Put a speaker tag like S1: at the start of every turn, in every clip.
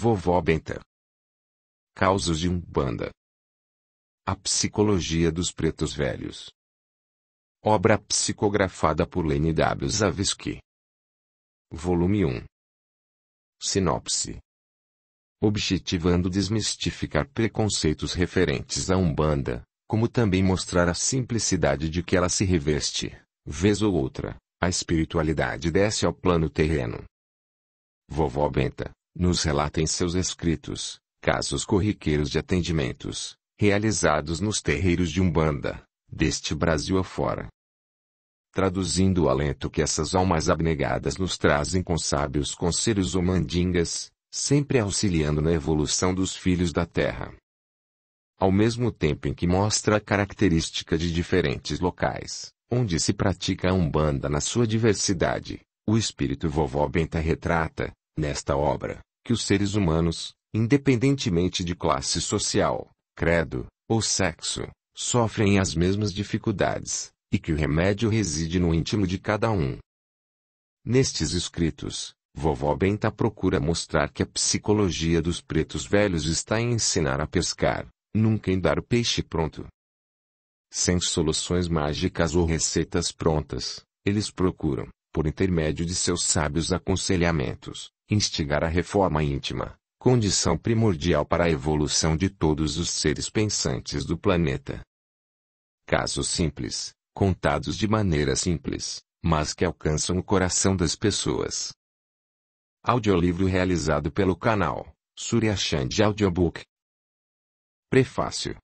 S1: Vovó Benta. Causos de Umbanda. A Psicologia dos Pretos Velhos. Obra psicografada por Lene W. Zavesky. Volume 1. Sinopse. Objetivando desmistificar preconceitos referentes à Umbanda, como também mostrar a simplicidade de que ela se reveste, vez ou outra, a espiritualidade desce ao plano terreno. Vovó Benta nos relata em seus escritos casos corriqueiros de atendimentos realizados nos terreiros de Umbanda, deste Brasil afora. Traduzindo o alento que essas almas abnegadas nos trazem com sábios conselhos ou mandingas, sempre auxiliando na evolução dos filhos da terra. Ao mesmo tempo em que mostra a característica de diferentes locais, onde se pratica a Umbanda na sua diversidade, o espírito Vovó Benta retrata, nesta obra, que os seres humanos, independentemente de classe social, credo, ou sexo, sofrem as mesmas dificuldades, e que o remédio reside no íntimo de cada um. Nestes escritos, Vovó Benta procura mostrar que a psicologia dos pretos velhos está em ensinar a pescar, nunca em dar o peixe pronto. Sem soluções mágicas ou receitas prontas, eles procuram, por intermédio de seus sábios aconselhamentos, instigar a reforma íntima, condição primordial para a evolução de todos os seres pensantes do planeta. Casos simples, contados de maneira simples, mas que alcançam o coração das pessoas. Audiolivro realizado pelo canal Surya Chand Audiobook. Prefácio.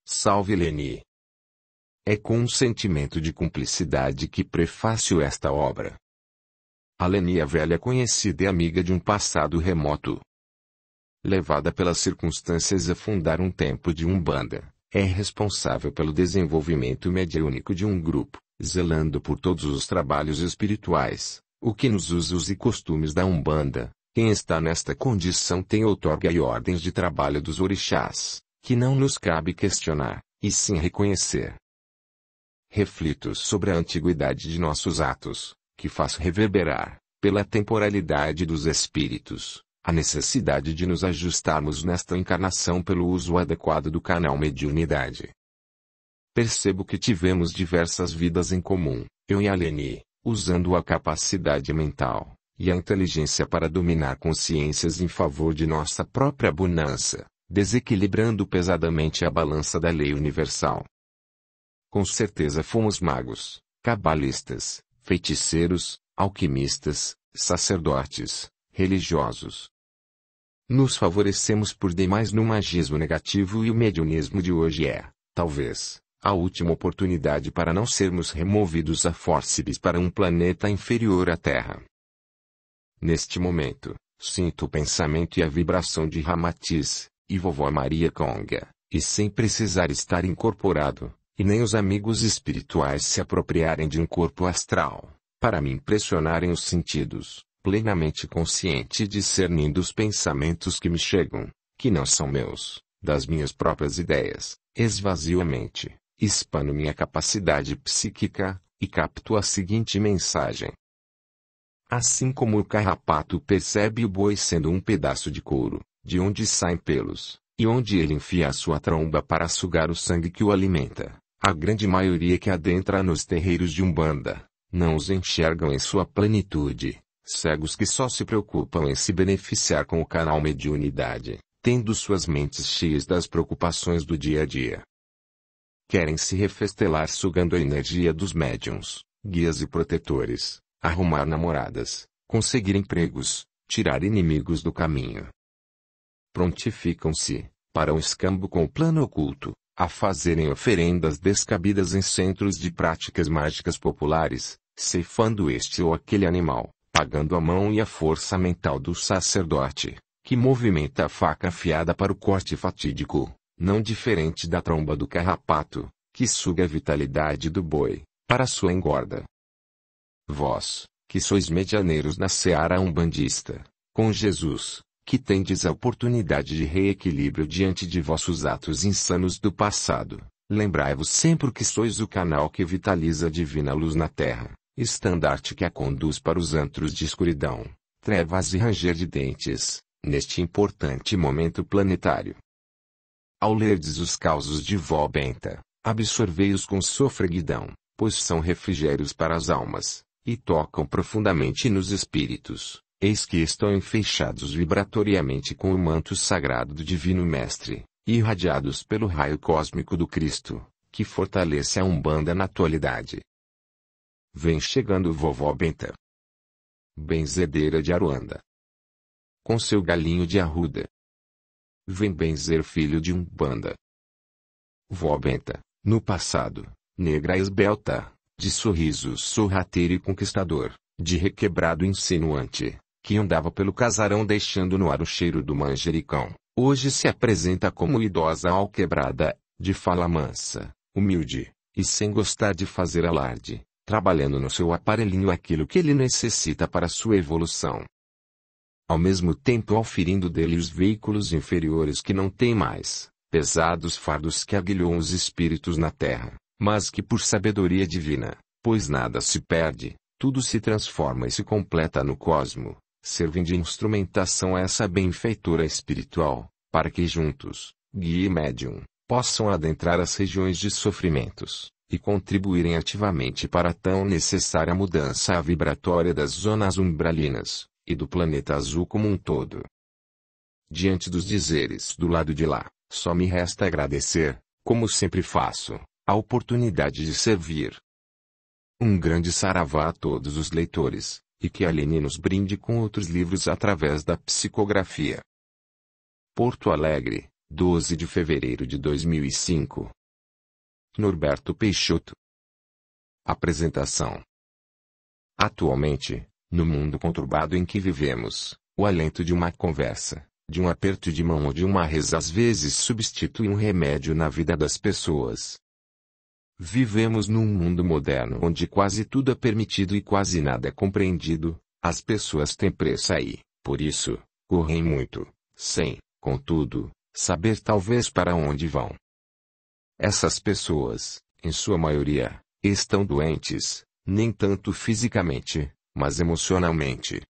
S1: Salve Lene! É com um sentimento de cumplicidade que prefácio esta obra. A Lene é velha conhecida e amiga de um passado remoto. Levada pelas circunstâncias a fundar um templo de Umbanda, é responsável pelo desenvolvimento mediúnico de um grupo, zelando por todos os trabalhos espirituais, o que nos usos e costumes da Umbanda. Quem está nesta condição tem outorga e ordens de trabalho dos orixás, que não nos cabe questionar, e sim reconhecer. Reflito sobre a antiguidade de nossos atos, que faz reverberar, pela temporalidade dos espíritos, a necessidade de nos ajustarmos nesta encarnação pelo uso adequado do canal Mediunidade. Percebo que tivemos diversas vidas em comum, eu e a Lene, usando a capacidade mental e a inteligência para dominar consciências em favor de nossa própria bonança, desequilibrando pesadamente a balança da lei universal. Com certeza fomos magos, cabalistas, feiticeiros, alquimistas, sacerdotes, religiosos. Nos favorecemos por demais no magismo negativo e o mediunismo de hoje é, talvez, a última oportunidade para não sermos removidos a fórceps para um planeta inferior à Terra. Neste momento, sinto o pensamento e a vibração de Ramatiz, e Vovó Maria Conga, e sem precisar estar incorporado, e nem os amigos espirituais se apropriarem de um corpo astral, para me impressionarem os sentidos, plenamente consciente e discernindo os pensamentos que me chegam, que não são meus, das minhas próprias ideias, esvazio a mente, expano minha capacidade psíquica, e capto a seguinte mensagem. Assim como o carrapato percebe o boi sendo um pedaço de couro, de onde saem pelos, e onde ele enfia a sua tromba para sugar o sangue que o alimenta, a grande maioria que adentra nos terreiros de Umbanda, não os enxergam em sua plenitude, cegos que só se preocupam em se beneficiar com o canal Mediunidade, tendo suas mentes cheias das preocupações do dia a dia. Querem se refestelar sugando a energia dos médiuns, guias e protetores, arrumar namoradas, conseguir empregos, tirar inimigos do caminho. Prontificam-se, para um escambo com o plano oculto, a fazerem oferendas descabidas em centros de práticas mágicas populares, ceifando este ou aquele animal, pagando a mão e a força mental do sacerdote, que movimenta a faca afiada para o corte fatídico, não diferente da tromba do carrapato, que suga a vitalidade do boi, para sua engorda. Vós, que sois medianeiros na seara umbandista, com Jesus, que tendes a oportunidade de reequilíbrio diante de vossos atos insanos do passado, lembrai-vos sempre que sois o canal que vitaliza a divina luz na terra, estandarte que a conduz para os antros de escuridão, trevas e ranger de dentes, neste importante momento planetário. Ao lerdes os causos de vó Benta, absorvei-os com sofreguidão, pois são refrigérios para as almas, e tocam profundamente nos espíritos, eis que estão enfeixados vibratoriamente com o manto sagrado do Divino Mestre, irradiados pelo raio cósmico do Cristo, que fortalece a Umbanda na atualidade. Vem chegando vovó Benta, benzedeira de Aruanda, com seu galinho de arruda. Vem benzer filho de Umbanda. Vó Benta, no passado, negra esbelta, de sorriso sorrateiro e conquistador, de requebrado insinuante, que andava pelo casarão deixando no ar o cheiro do manjericão, hoje se apresenta como idosa alquebrada, de fala mansa, humilde, e sem gostar de fazer alarde, trabalhando no seu aparelhinho aquilo que ele necessita para sua evolução. Ao mesmo tempo auferindo dele os veículos inferiores que não têm mais, pesados fardos que aguilham os espíritos na terra, mas que por sabedoria divina, pois nada se perde, tudo se transforma e se completa no cosmo, servem de instrumentação a essa benfeitora espiritual, para que juntos, guia e médium, possam adentrar as regiões de sofrimentos, e contribuírem ativamente para a tão necessária mudança vibratória das zonas umbralinas, e do planeta azul como um todo. Diante dos dizeres do lado de lá, só me resta agradecer, como sempre faço, a oportunidade de servir. Um grande saravá a todos os leitores, e que a Aline nos brinde com outros livros através da psicografia. Porto Alegre, 12 de fevereiro de 2005. Norberto Peixoto. Apresentação. Atualmente, no mundo conturbado em que vivemos, o alento de uma conversa, de um aperto de mão ou de uma reza às vezes substitui um remédio na vida das pessoas. Vivemos num mundo moderno onde quase tudo é permitido e quase nada é compreendido, as pessoas têm pressa e, por isso, correm muito, sem, contudo, saber talvez para onde vão. Essas pessoas, em sua maioria, estão doentes, nem tanto fisicamente, mas emocionalmente.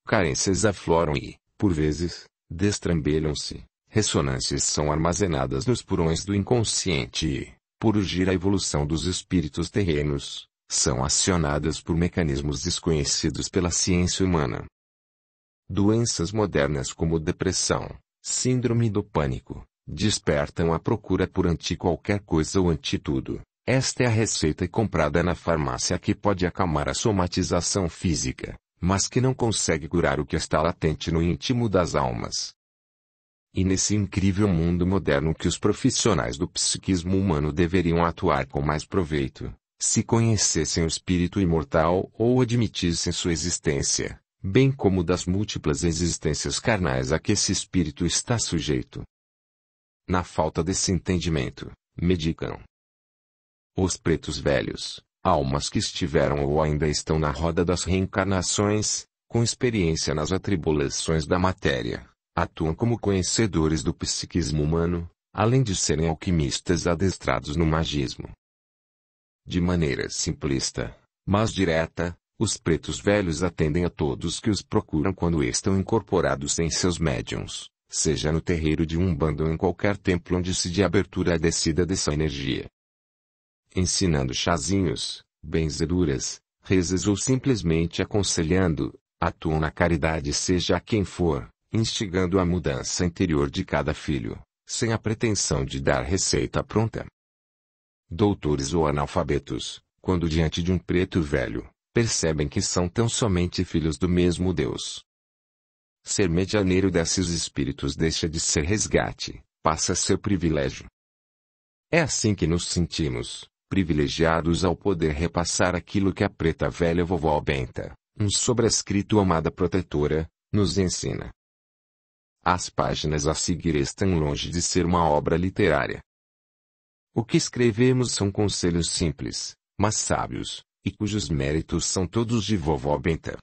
S1: Carências afloram e, por vezes, destrambelham-se, ressonâncias são armazenadas nos porões do inconsciente e, por urgir a evolução dos espíritos terrenos, são acionadas por mecanismos desconhecidos pela ciência humana. Doenças modernas como depressão, síndrome do pânico, despertam a procura por qualquer coisa ou tudo. Esta é a receita comprada na farmácia que pode acalmar a somatização física, mas que não consegue curar o que está latente no íntimo das almas. E nesse incrível mundo moderno que os profissionais do psiquismo humano deveriam atuar com mais proveito, se conhecessem o espírito imortal ou admitissem sua existência, bem como das múltiplas existências carnais a que esse espírito está sujeito. Na falta desse entendimento, medicam os pretos velhos, almas que estiveram ou ainda estão na roda das reencarnações, com experiência nas atribulações da matéria, atuam como conhecedores do psiquismo humano, além de serem alquimistas adestrados no magismo. De maneira simplista, mas direta, os pretos velhos atendem a todos que os procuram quando estão incorporados em seus médiuns, seja no terreiro de Umbanda ou em qualquer templo onde se dê abertura à descida dessa energia. Ensinando chazinhos, benzeduras, rezas ou simplesmente aconselhando, atuam na caridade seja a quem for, instigando a mudança interior de cada filho, sem a pretensão de dar receita pronta. Doutores ou analfabetos, quando diante de um preto velho, percebem que são tão somente filhos do mesmo Deus. Ser medianeiro desses espíritos deixa de ser resgate, passa a ser privilégio. É assim que nos sentimos, privilegiados ao poder repassar aquilo que a preta velha vovó Benta, um sobrescrito amada protetora, nos ensina. As páginas a seguir estão longe de ser uma obra literária. O que escrevemos são conselhos simples, mas sábios, e cujos méritos são todos de vovó Benta.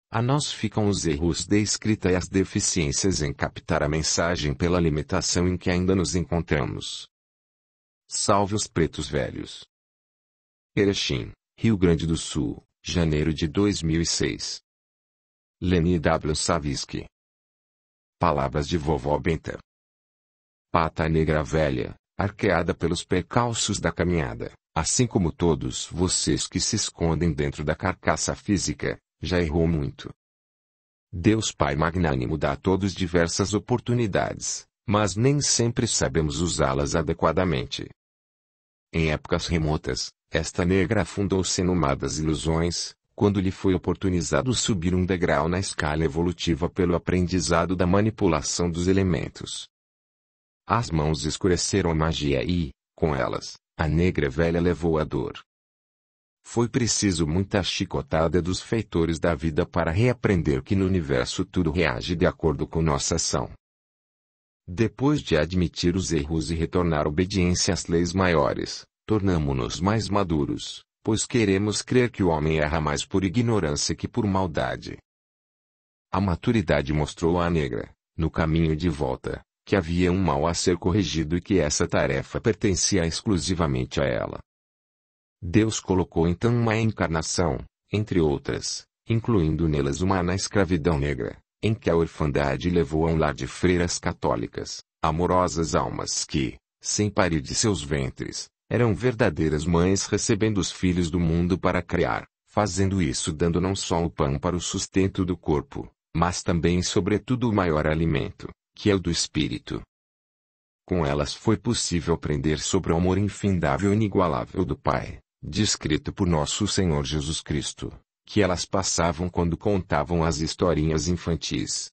S1: A nós ficam os erros de escrita e as deficiências em captar a mensagem pela limitação em que ainda nos encontramos. Salve os pretos velhos. Erechim, Rio Grande do Sul, janeiro de 2006. Leni W. Saviski. Palavras de vovó Benta. Pata negra velha, arqueada pelos percalços da caminhada, assim como todos vocês que se escondem dentro da carcaça física, já errou muito. Deus Pai magnânimo dá a todos diversas oportunidades, mas nem sempre sabemos usá-las adequadamente. Em épocas remotas, esta negra afundou-se numa das ilusões, quando lhe foi oportunizado subir um degrau na escala evolutiva pelo aprendizado da manipulação dos elementos. As mãos escureceram a magia e, com elas, a negra velha levou a dor. Foi preciso muita chicotada dos feitores da vida para reaprender que no universo tudo reage de acordo com nossa ação. Depois de admitir os erros e retornar obediência às leis maiores, tornamo-nos mais maduros, pois queremos crer que o homem erra mais por ignorância que por maldade. A maturidade mostrou à negra, no caminho de volta, que havia um mal a ser corrigido e que essa tarefa pertencia exclusivamente a ela. Deus colocou então uma encarnação, entre outras, incluindo nelas uma na escravidão negra, em que a orfandade levou a um lar de freiras católicas, amorosas almas que, sem parir de seus ventres, eram verdadeiras mães recebendo os filhos do mundo para criar, fazendo isso dando não só o pão para o sustento do corpo, mas também e sobretudo o maior alimento, que é o do espírito. Com elas foi possível aprender sobre o amor infindável e inigualável do Pai, descrito por nosso Senhor Jesus Cristo, que elas passavam quando contavam as historinhas infantis.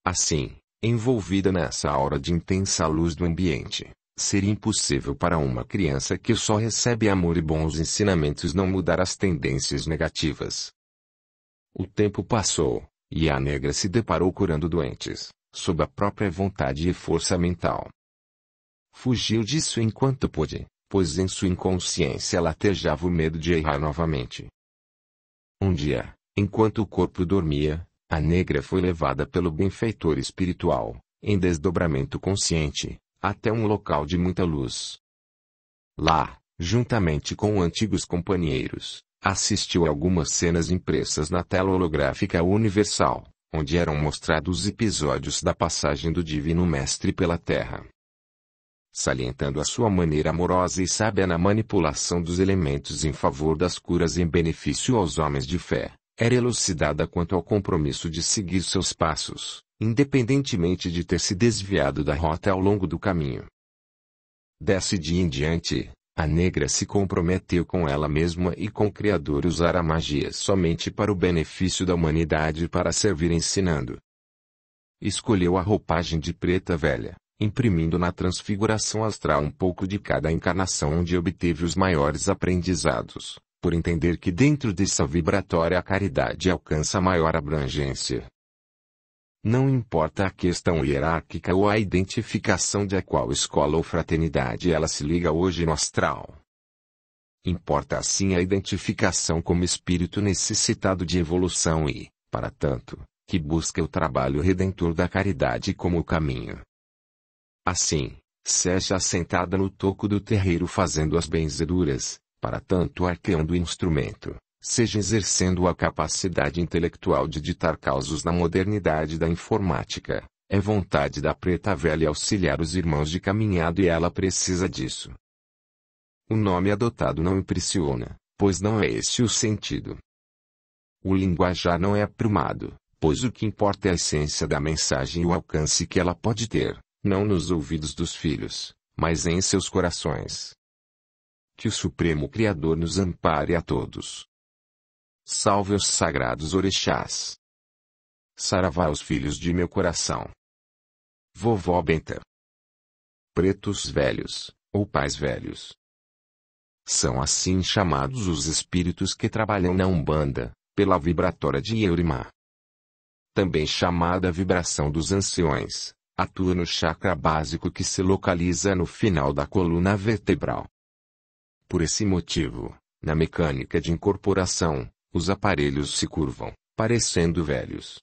S1: Assim, envolvida nessa aura de intensa luz do ambiente, seria impossível para uma criança que só recebe amor e bons ensinamentos não mudar as tendências negativas. O tempo passou, e a negra se deparou curando doentes, sob a própria vontade e força mental. Fugiu disso enquanto pôde, pois em sua inconsciência latejava o medo de errar novamente. Um dia, enquanto o corpo dormia, a negra foi levada pelo benfeitor espiritual, em desdobramento consciente, até um local de muita luz. Lá, juntamente com antigos companheiros, assistiu a algumas cenas impressas na tela holográfica universal, onde eram mostrados episódios da passagem do Divino Mestre pela Terra. Salientando a sua maneira amorosa e sábia na manipulação dos elementos em favor das curas em benefício aos homens de fé, era elucidada quanto ao compromisso de seguir seus passos, independentemente de ter se desviado da rota ao longo do caminho. Desse dia em diante, a negra se comprometeu com ela mesma e com o Criador usar a magia somente para o benefício da humanidade e para servir ensinando. Escolheu a roupagem de preta velha, imprimindo na transfiguração astral um pouco de cada encarnação onde obteve os maiores aprendizados, por entender que dentro dessa vibratória a caridade alcança maior abrangência. Não importa a questão hierárquica ou a identificação de a qual escola ou fraternidade ela se liga hoje no astral. Importa assim a identificação como espírito necessitado de evolução e, para tanto, que busca o trabalho redentor da caridade como o caminho. Assim, seja assentada no toco do terreiro fazendo as benzeduras, para tanto arqueando o instrumento, seja exercendo a capacidade intelectual de ditar causos na modernidade da informática, é vontade da preta velha auxiliar os irmãos de caminhada e ela precisa disso. O nome adotado não impressiona, pois não é esse o sentido. O linguajar não é aprumado, pois o que importa é a essência da mensagem e o alcance que ela pode ter, não nos ouvidos dos filhos, mas em seus corações. Que o Supremo Criador nos ampare a todos. Salve os sagrados orixás. Saravá os filhos de meu coração. Vovó Benta. Pretos velhos, ou pais velhos. São assim chamados os espíritos que trabalham na Umbanda, pela vibratória de Eurimá. Também chamada vibração dos anciões, atua no chakra básico que se localiza no final da coluna vertebral. Por esse motivo, na mecânica de incorporação, os aparelhos se curvam, parecendo velhos.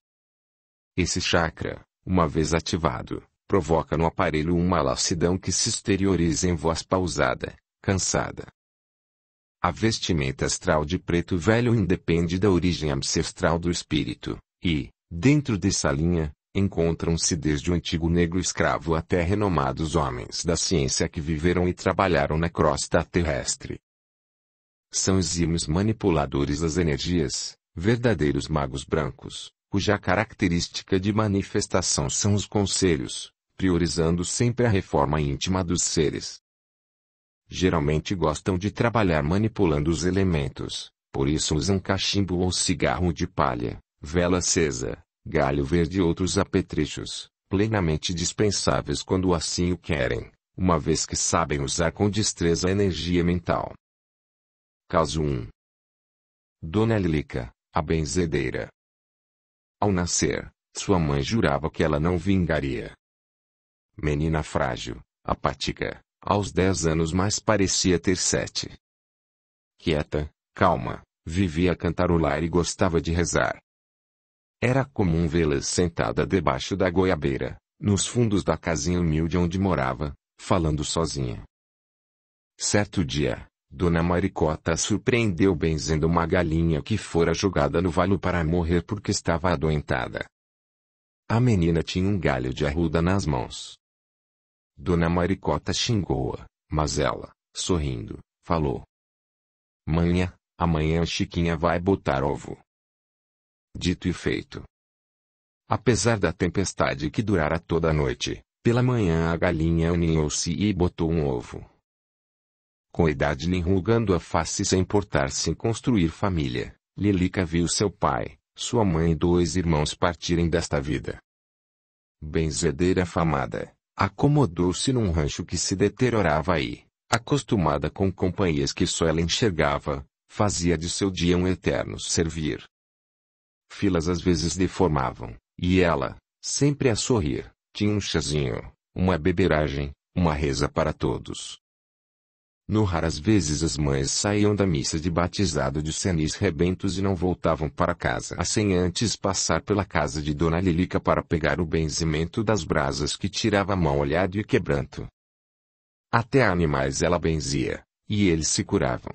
S1: Esse chakra, uma vez ativado, provoca no aparelho uma lassidão que se exterioriza em voz pausada, cansada. A vestimenta astral de preto velho independe da origem ancestral do espírito, e, dentro dessa linha, Encontram-se desde o antigo negro escravo até renomados homens da ciência que viveram e trabalharam na crosta terrestre. São exímios manipuladores das energias, verdadeiros magos brancos, cuja característica de manifestação são os conselhos, priorizando sempre a reforma íntima dos seres. Geralmente gostam de trabalhar manipulando os elementos, por isso usam cachimbo ou cigarro de palha, vela acesa, galho verde e outros apetrechos, plenamente dispensáveis quando assim o querem, uma vez que sabem usar com destreza a energia mental. Caso 1. Dona Lilica, a benzedeira. Ao nascer, sua mãe jurava que ela não vingaria. Menina frágil, apática, aos 10 anos mais parecia ter 7. Quieta, calma, vivia a cantarolar e gostava de rezar. Era comum vê-la sentada debaixo da goiabeira, nos fundos da casinha humilde onde morava, falando sozinha. Certo dia, Dona Maricota a surpreendeu benzendo uma galinha que fora jogada no valo para morrer porque estava adoentada. A menina tinha um galho de arruda nas mãos. Dona Maricota xingou-a, mas ela, sorrindo, falou: Manhã, amanhã a Chiquinha vai botar ovo. Dito e feito. Apesar da tempestade que durara toda a noite, pela manhã a galinha aninhou-se e botou um ovo. Com a idade lhe enrugando a face sem importar-se em construir família, Lilica viu seu pai, sua mãe e 2 irmãos partirem desta vida. Benzedeira afamada, acomodou-se num rancho que se deteriorava e, acostumada com companhias que só ela enxergava, fazia de seu dia um eterno servir. Filas às vezes deformavam, e ela, sempre a sorrir, tinha um chazinho, uma beberagem, uma reza para todos. No raras vezes as mães saíam da missa de batizado de senis rebentos e não voltavam para casa sem antes passar pela casa de Dona Lilica para pegar o benzimento das brasas que tirava mal olhado e quebranto. Até animais ela benzia, e eles se curavam.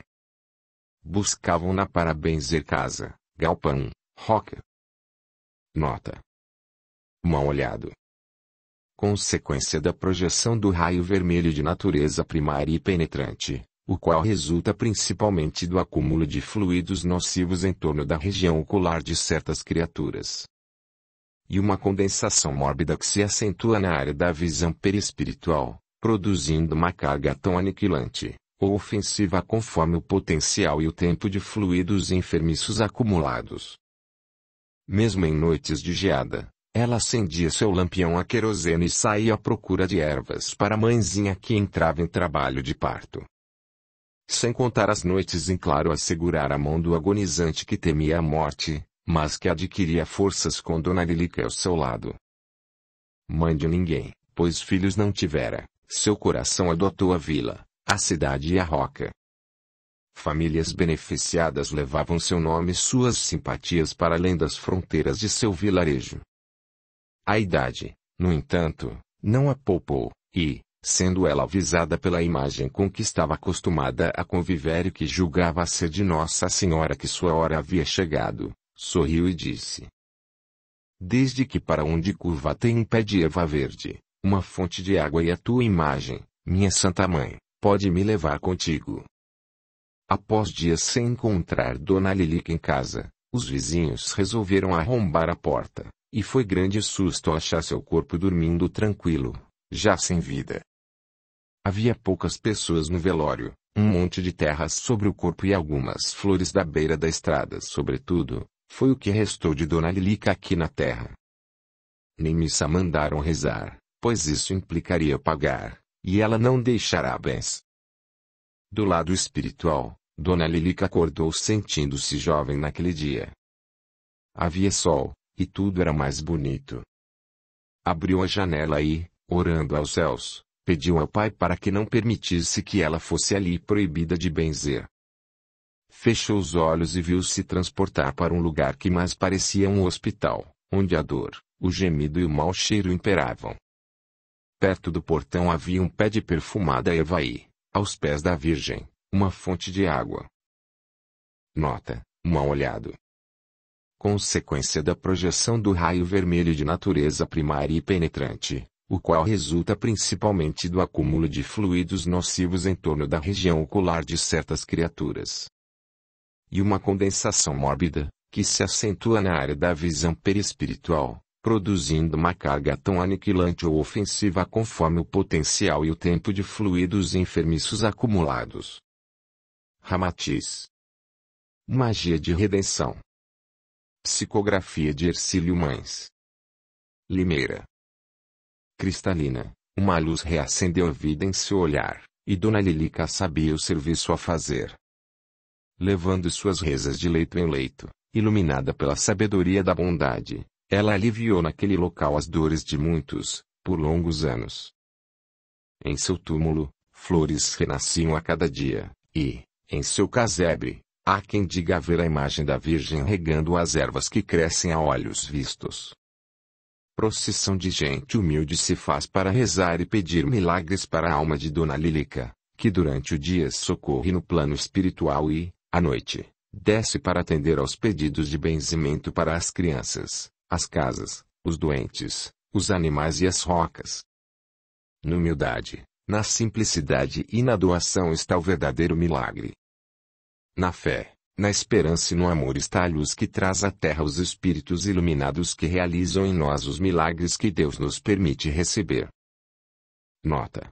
S1: Buscavam-na para benzer casa, galpão, roca. Nota: mal-olhado. Consequência da projeção do raio vermelho de natureza primária e penetrante, o qual resulta principalmente do acúmulo de fluidos nocivos em torno da região ocular de certas criaturas. E uma condensação mórbida que se acentua na área da visão perispiritual, produzindo uma carga tão aniquilante, ou ofensiva conforme o potencial e o tempo de fluidos enfermiços acumulados. Mesmo em noites de geada, ela acendia seu lampião a querosene e saía à procura de ervas para a mãezinha que entrava em trabalho de parto. Sem contar as noites em claro a segurar a mão do agonizante que temia a morte, mas que adquiria forças com Dona Lilica ao seu lado. Mãe de ninguém, pois filhos não tivera, seu coração adotou a vila, a cidade e a roca. Famílias beneficiadas levavam seu nome e suas simpatias para além das fronteiras de seu vilarejo. A idade, no entanto, não a poupou, e, sendo ela avisada pela imagem com que estava acostumada a conviver e que julgava ser de Nossa Senhora que sua hora havia chegado, sorriu e disse: Desde que para onde curva tem um pé de erva verde, uma fonte de água e a tua imagem, minha Santa Mãe, pode me levar contigo. Após dias sem encontrar Dona Lilica em casa, os vizinhos resolveram arrombar a porta, e foi grande susto ao achar seu corpo dormindo tranquilo, já sem vida. Havia poucas pessoas no velório, um monte de terras sobre o corpo e algumas flores da beira da estrada sobretudo, foi o que restou de Dona Lilica aqui na terra. Nem missa mandaram rezar, pois isso implicaria pagar, e ela não deixará bens. Do lado espiritual, Dona Lilica acordou sentindo-se jovem naquele dia. Havia sol, e tudo era mais bonito. Abriu a janela e, orando aos céus, pediu ao Pai para que não permitisse que ela fosse ali proibida de benzer. Fechou os olhos e viu-se transportar para um lugar que mais parecia um hospital, onde a dor, o gemido e o mau cheiro imperavam. Perto do portão havia um pé de perfumada erva e, aos pés da Virgem, uma fonte de água. Nota: mal olhado. consequência da projeção do raio vermelho de natureza primária e penetrante, o qual resulta principalmente do acúmulo de fluidos nocivos em torno da região ocular de certas criaturas. E uma condensação mórbida, que se acentua na área da visão perispiritual, produzindo uma carga tão aniquilante ou ofensiva conforme o potencial e o tempo de fluidos enfermiços acumulados. Ramatiz. Magia de redenção. Psicografia de Hercílio Mães. Limeira. Cristalina, uma luz reacendeu a vida em seu olhar, e Dona Lilica sabia o serviço a fazer. Levando suas rezas de leito em leito, iluminada pela sabedoria da bondade, ela aliviou naquele local as dores de muitos, por longos anos. Em seu túmulo, flores renasciam a cada dia, e, em seu casebre, há quem diga ver a imagem da Virgem regando as ervas que crescem a olhos vistos. Procissão de gente humilde se faz para rezar e pedir milagres para a alma de Dona Lilica, que durante o dia socorre no plano espiritual e, à noite, desce para atender aos pedidos de benzimento para as crianças, as casas, os doentes, os animais e as rocas. Na humildade, na simplicidade e na doação está o verdadeiro milagre. Na fé, na esperança e no amor está a luz que traz à terra os espíritos iluminados que realizam em nós os milagres que Deus nos permite receber. Nota: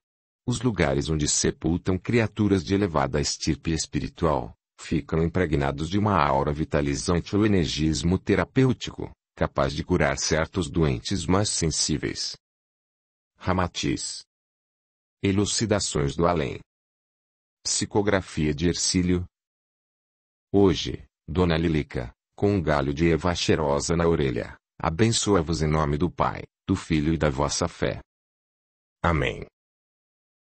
S1: os lugares onde sepultam criaturas de elevada estirpe espiritual, ficam impregnados de uma aura vitalizante ou energismo terapêutico, capaz de curar certos doentes mais sensíveis. Ramatiz. Elucidações do além. Psicografia de Hercílio. Hoje, Dona Lilica, com um galho de erva cheirosa na orelha, abençoa-vos em nome do Pai, do Filho e da vossa fé. Amém.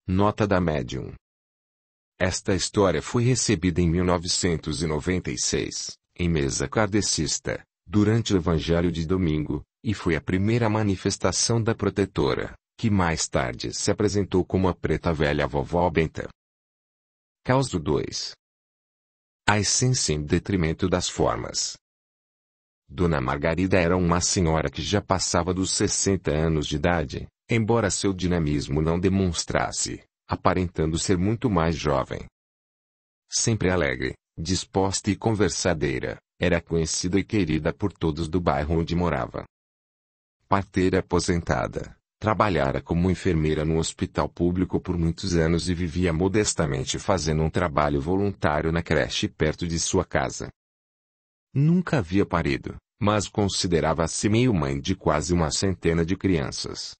S1: Nota da médium. Esta história foi recebida em 1996, em mesa kardecista, durante o Evangelho de domingo, e foi a primeira manifestação da protetora, que mais tarde se apresentou como a preta velha vovó Benta. Causo 2. A essência em detrimento das formas. Dona Margarida era uma senhora que já passava dos 60 anos de idade, embora seu dinamismo não demonstrasse, aparentando ser muito mais jovem. Sempre alegre, disposta e conversadeira, era conhecida e querida por todos do bairro onde morava. Parteira aposentada, trabalhara como enfermeira no hospital público por muitos anos e vivia modestamente fazendo um trabalho voluntário na creche perto de sua casa. Nunca havia parido, mas considerava-se meio-mãe de quase uma centena de crianças.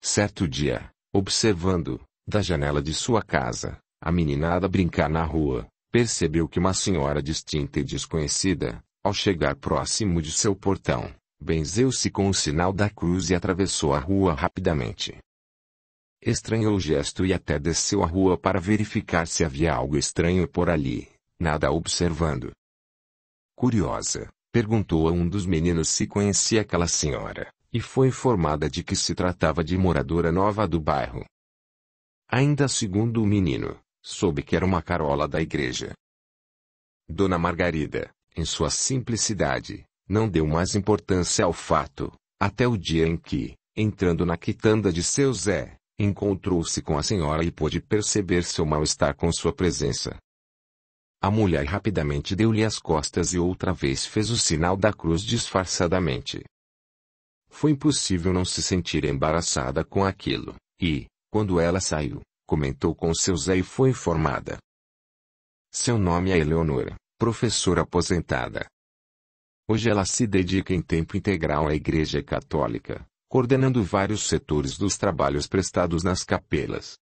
S1: Certo dia, observando, da janela de sua casa, a meninada brincar na rua, percebeu que uma senhora distinta e desconhecida, ao chegar próximo de seu portão, benzeu-se com o sinal da cruz e atravessou a rua rapidamente. Estranhou o gesto e até desceu a rua para verificar se havia algo estranho por ali, nada observando. Curiosa, perguntou a um dos meninos se conhecia aquela senhora, e foi informada de que se tratava de moradora nova do bairro. Ainda segundo o menino, soube que era uma carola da igreja. Dona Margarida, em sua simplicidade, não deu mais importância ao fato, até o dia em que, entrando na quitanda de seu Zé, encontrou-se com a senhora e pôde perceber seu mal-estar com sua presença. A mulher rapidamente deu-lhe as costas e outra vez fez o sinal da cruz disfarçadamente. Foi impossível não se sentir embaraçada com aquilo, e, quando ela saiu, comentou com seu Zé e foi informada. Seu nome é Eleonora, professora aposentada. Hoje ela se dedica em tempo integral à Igreja Católica, coordenando vários setores dos trabalhos prestados nas capelas.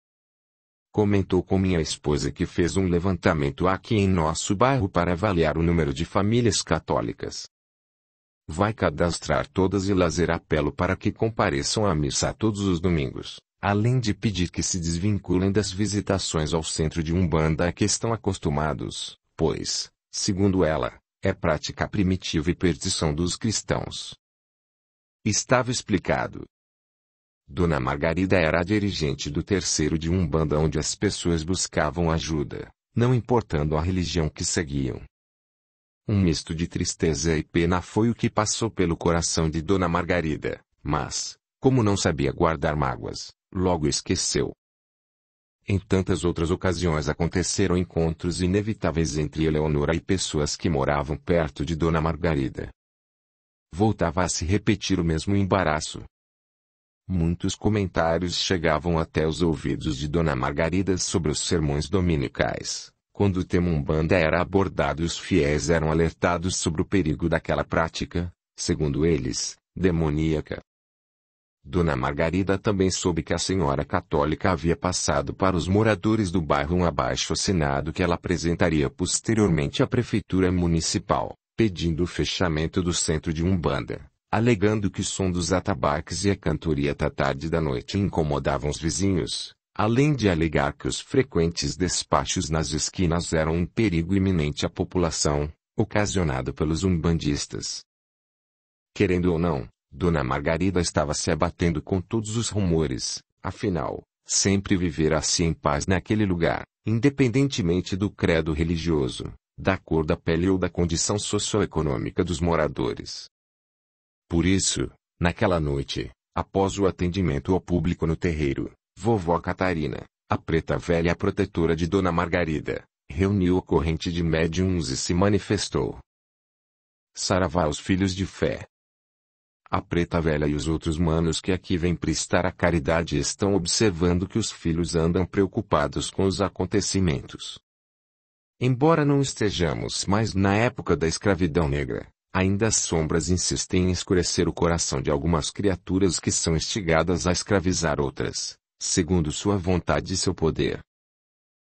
S1: Comentou com minha esposa que fez um levantamento aqui em nosso bairro para avaliar o número de famílias católicas. Vai cadastrar todas e lazer apelo para que compareçam à missa todos os domingos, além de pedir que se desvinculem das visitações ao centro de Umbanda a que estão acostumados, pois, segundo ela, é prática primitiva e perdição dos cristãos. Estava explicado. Dona Margarida era a dirigente do terceiro de Umbanda onde as pessoas buscavam ajuda, não importando a religião que seguiam. Um misto de tristeza e pena foi o que passou pelo coração de Dona Margarida, mas, como não sabia guardar mágoas, logo esqueceu. Em tantas outras ocasiões aconteceram encontros inevitáveis entre Eleonora e pessoas que moravam perto de Dona Margarida. Voltava a se repetir o mesmo embaraço. Muitos comentários chegavam até os ouvidos de Dona Margarida sobre os sermões dominicais. Quando o tema Umbanda era abordado, os fiéis eram alertados sobre o perigo daquela prática, segundo eles, demoníaca. Dona Margarida também soube que a senhora católica havia passado para os moradores do bairro um abaixo-assinado que ela apresentaria posteriormente à prefeitura municipal, pedindo o fechamento do centro de Umbanda, alegando que o som dos atabaques e a cantoria da tarde e da noite incomodavam os vizinhos, além de alegar que os frequentes despachos nas esquinas eram um perigo iminente à população, ocasionado pelos umbandistas. Querendo ou não, Dona Margarida estava se abatendo com todos os rumores, afinal, sempre vivera assim em paz naquele lugar, independentemente do credo religioso, da cor da pele ou da condição socioeconômica dos moradores. Por isso, naquela noite, após o atendimento ao público no terreiro, vovó Catarina, a preta velha protetora de Dona Margarida, reuniu a corrente de médiuns e se manifestou. Saravá aos filhos de fé. A preta velha e os outros manos que aqui vêm prestar a caridade estão observando que os filhos andam preocupados com os acontecimentos. Embora não estejamos mais na época da escravidão negra, ainda as sombras insistem em escurecer o coração de algumas criaturas que são instigadas a escravizar outras, segundo sua vontade e seu poder.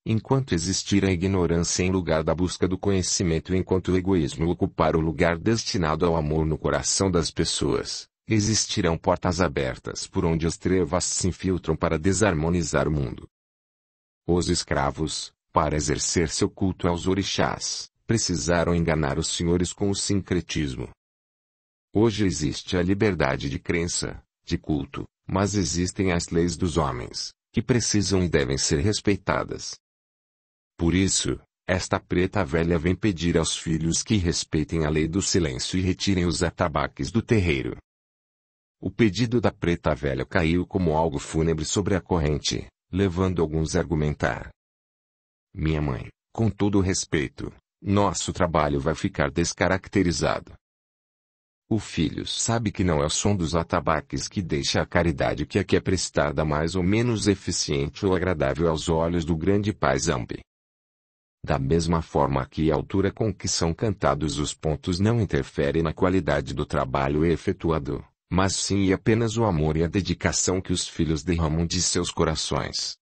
S1: Enquanto existir a ignorância em lugar da busca do conhecimento, enquanto o egoísmo ocupar o lugar destinado ao amor no coração das pessoas, existirão portas abertas por onde as trevas se infiltram para desarmonizar o mundo. Os escravos, para exercer seu culto aos orixás, precisaram enganar os senhores com o sincretismo. Hoje existe a liberdade de crença, de culto, mas existem as leis dos homens, que precisam e devem ser respeitadas. Por isso, esta preta velha vem pedir aos filhos que respeitem a lei do silêncio e retirem os atabaques do terreiro. O pedido da preta velha caiu como algo fúnebre sobre a corrente, levando alguns a argumentar. Minha mãe, com todo o respeito, nosso trabalho vai ficar descaracterizado. O filho sabe que não é o som dos atabaques que deixa a caridade que aqui é prestada mais ou menos eficiente ou agradável aos olhos do grande pai Zambi. Da mesma forma que a altura com que são cantados os pontos não interfere na qualidade do trabalho efetuado, mas sim e apenas o amor e a dedicação que os filhos derramam de seus corações.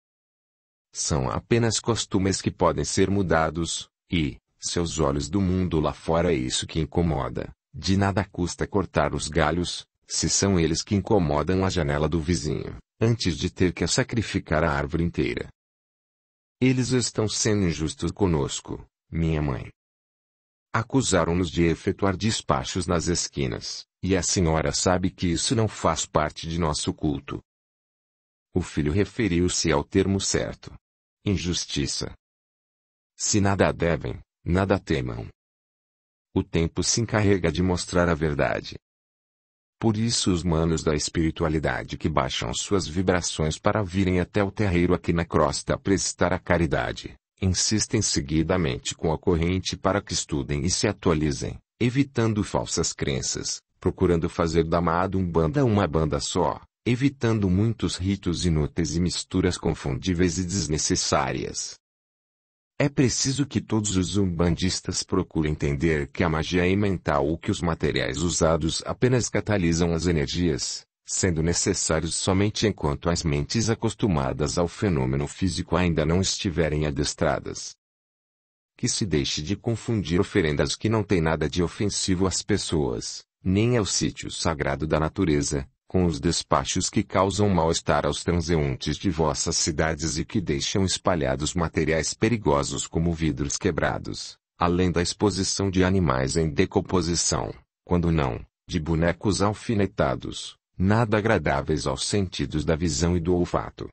S1: São apenas costumes que podem ser mudados, e, seus olhos do mundo lá fora é isso que incomoda, de nada custa cortar os galhos, se são eles que incomodam a janela do vizinho, antes de ter que sacrificar a árvore inteira. Eles estão sendo injustos conosco, minha mãe. Acusaram-nos de efetuar despachos nas esquinas, e a senhora sabe que isso não faz parte de nosso culto. O filho referiu-se ao termo certo. Injustiça. Se nada devem, nada temam. O tempo se encarrega de mostrar a verdade. Por isso os manos da espiritualidade que baixam suas vibrações para virem até o terreiro aqui na crosta prestar a caridade, insistem seguidamente com a corrente para que estudem e se atualizem, evitando falsas crenças, procurando fazer da amada Umbanda uma banda só, evitando muitos ritos inúteis e misturas confundíveis e desnecessárias. É preciso que todos os umbandistas procurem entender que a magia é mental ou que os materiais usados apenas catalisam as energias, sendo necessários somente enquanto as mentes acostumadas ao fenômeno físico ainda não estiverem adestradas. Que se deixe de confundir oferendas que não têm nada de ofensivo às pessoas, nem ao sítio sagrado da natureza, com os despachos que causam mal-estar aos transeuntes de vossas cidades e que deixam espalhados materiais perigosos como vidros quebrados, além da exposição de animais em decomposição, quando não, de bonecos alfinetados, nada agradáveis aos sentidos da visão e do olfato.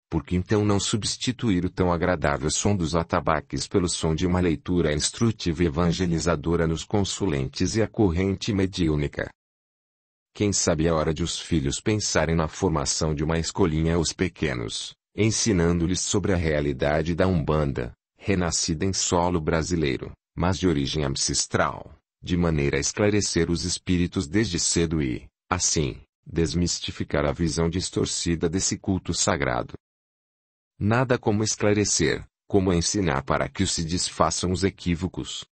S1: Por que então não substituir o tão agradável som dos atabaques pelo som de uma leitura instrutiva e evangelizadora nos consulentes e a corrente mediúnica? Quem sabe é hora de os filhos pensarem na formação de uma escolinha aos pequenos, ensinando-lhes sobre a realidade da Umbanda, renascida em solo brasileiro, mas de origem ancestral, de maneira a esclarecer os espíritos desde cedo e, assim, desmistificar a visão distorcida desse culto sagrado. Nada como esclarecer, como ensinar para que se desfaçam os equívocos.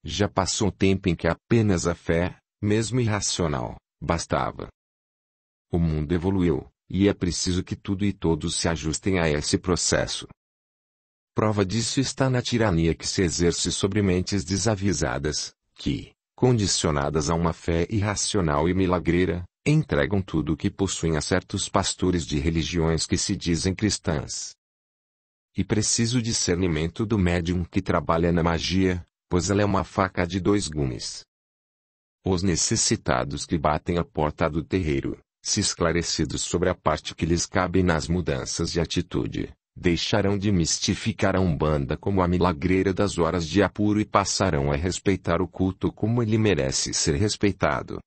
S1: Já passou o tempo em que apenas a fé, mesmo irracional, bastava. O mundo evoluiu, e é preciso que tudo e todos se ajustem a esse processo. Prova disso está na tirania que se exerce sobre mentes desavisadas, que, condicionadas a uma fé irracional e milagreira, entregam tudo o que possuem a certos pastores de religiões que se dizem cristãs. E preciso discernimento do médium que trabalha na magia, pois ela é uma faca de dois gumes. Os necessitados que batem à porta do terreiro, se esclarecidos sobre a parte que lhes cabe nas mudanças de atitude, deixarão de mistificar a Umbanda como a milagreira das horas de apuro e passarão a respeitar o culto como ele merece ser respeitado.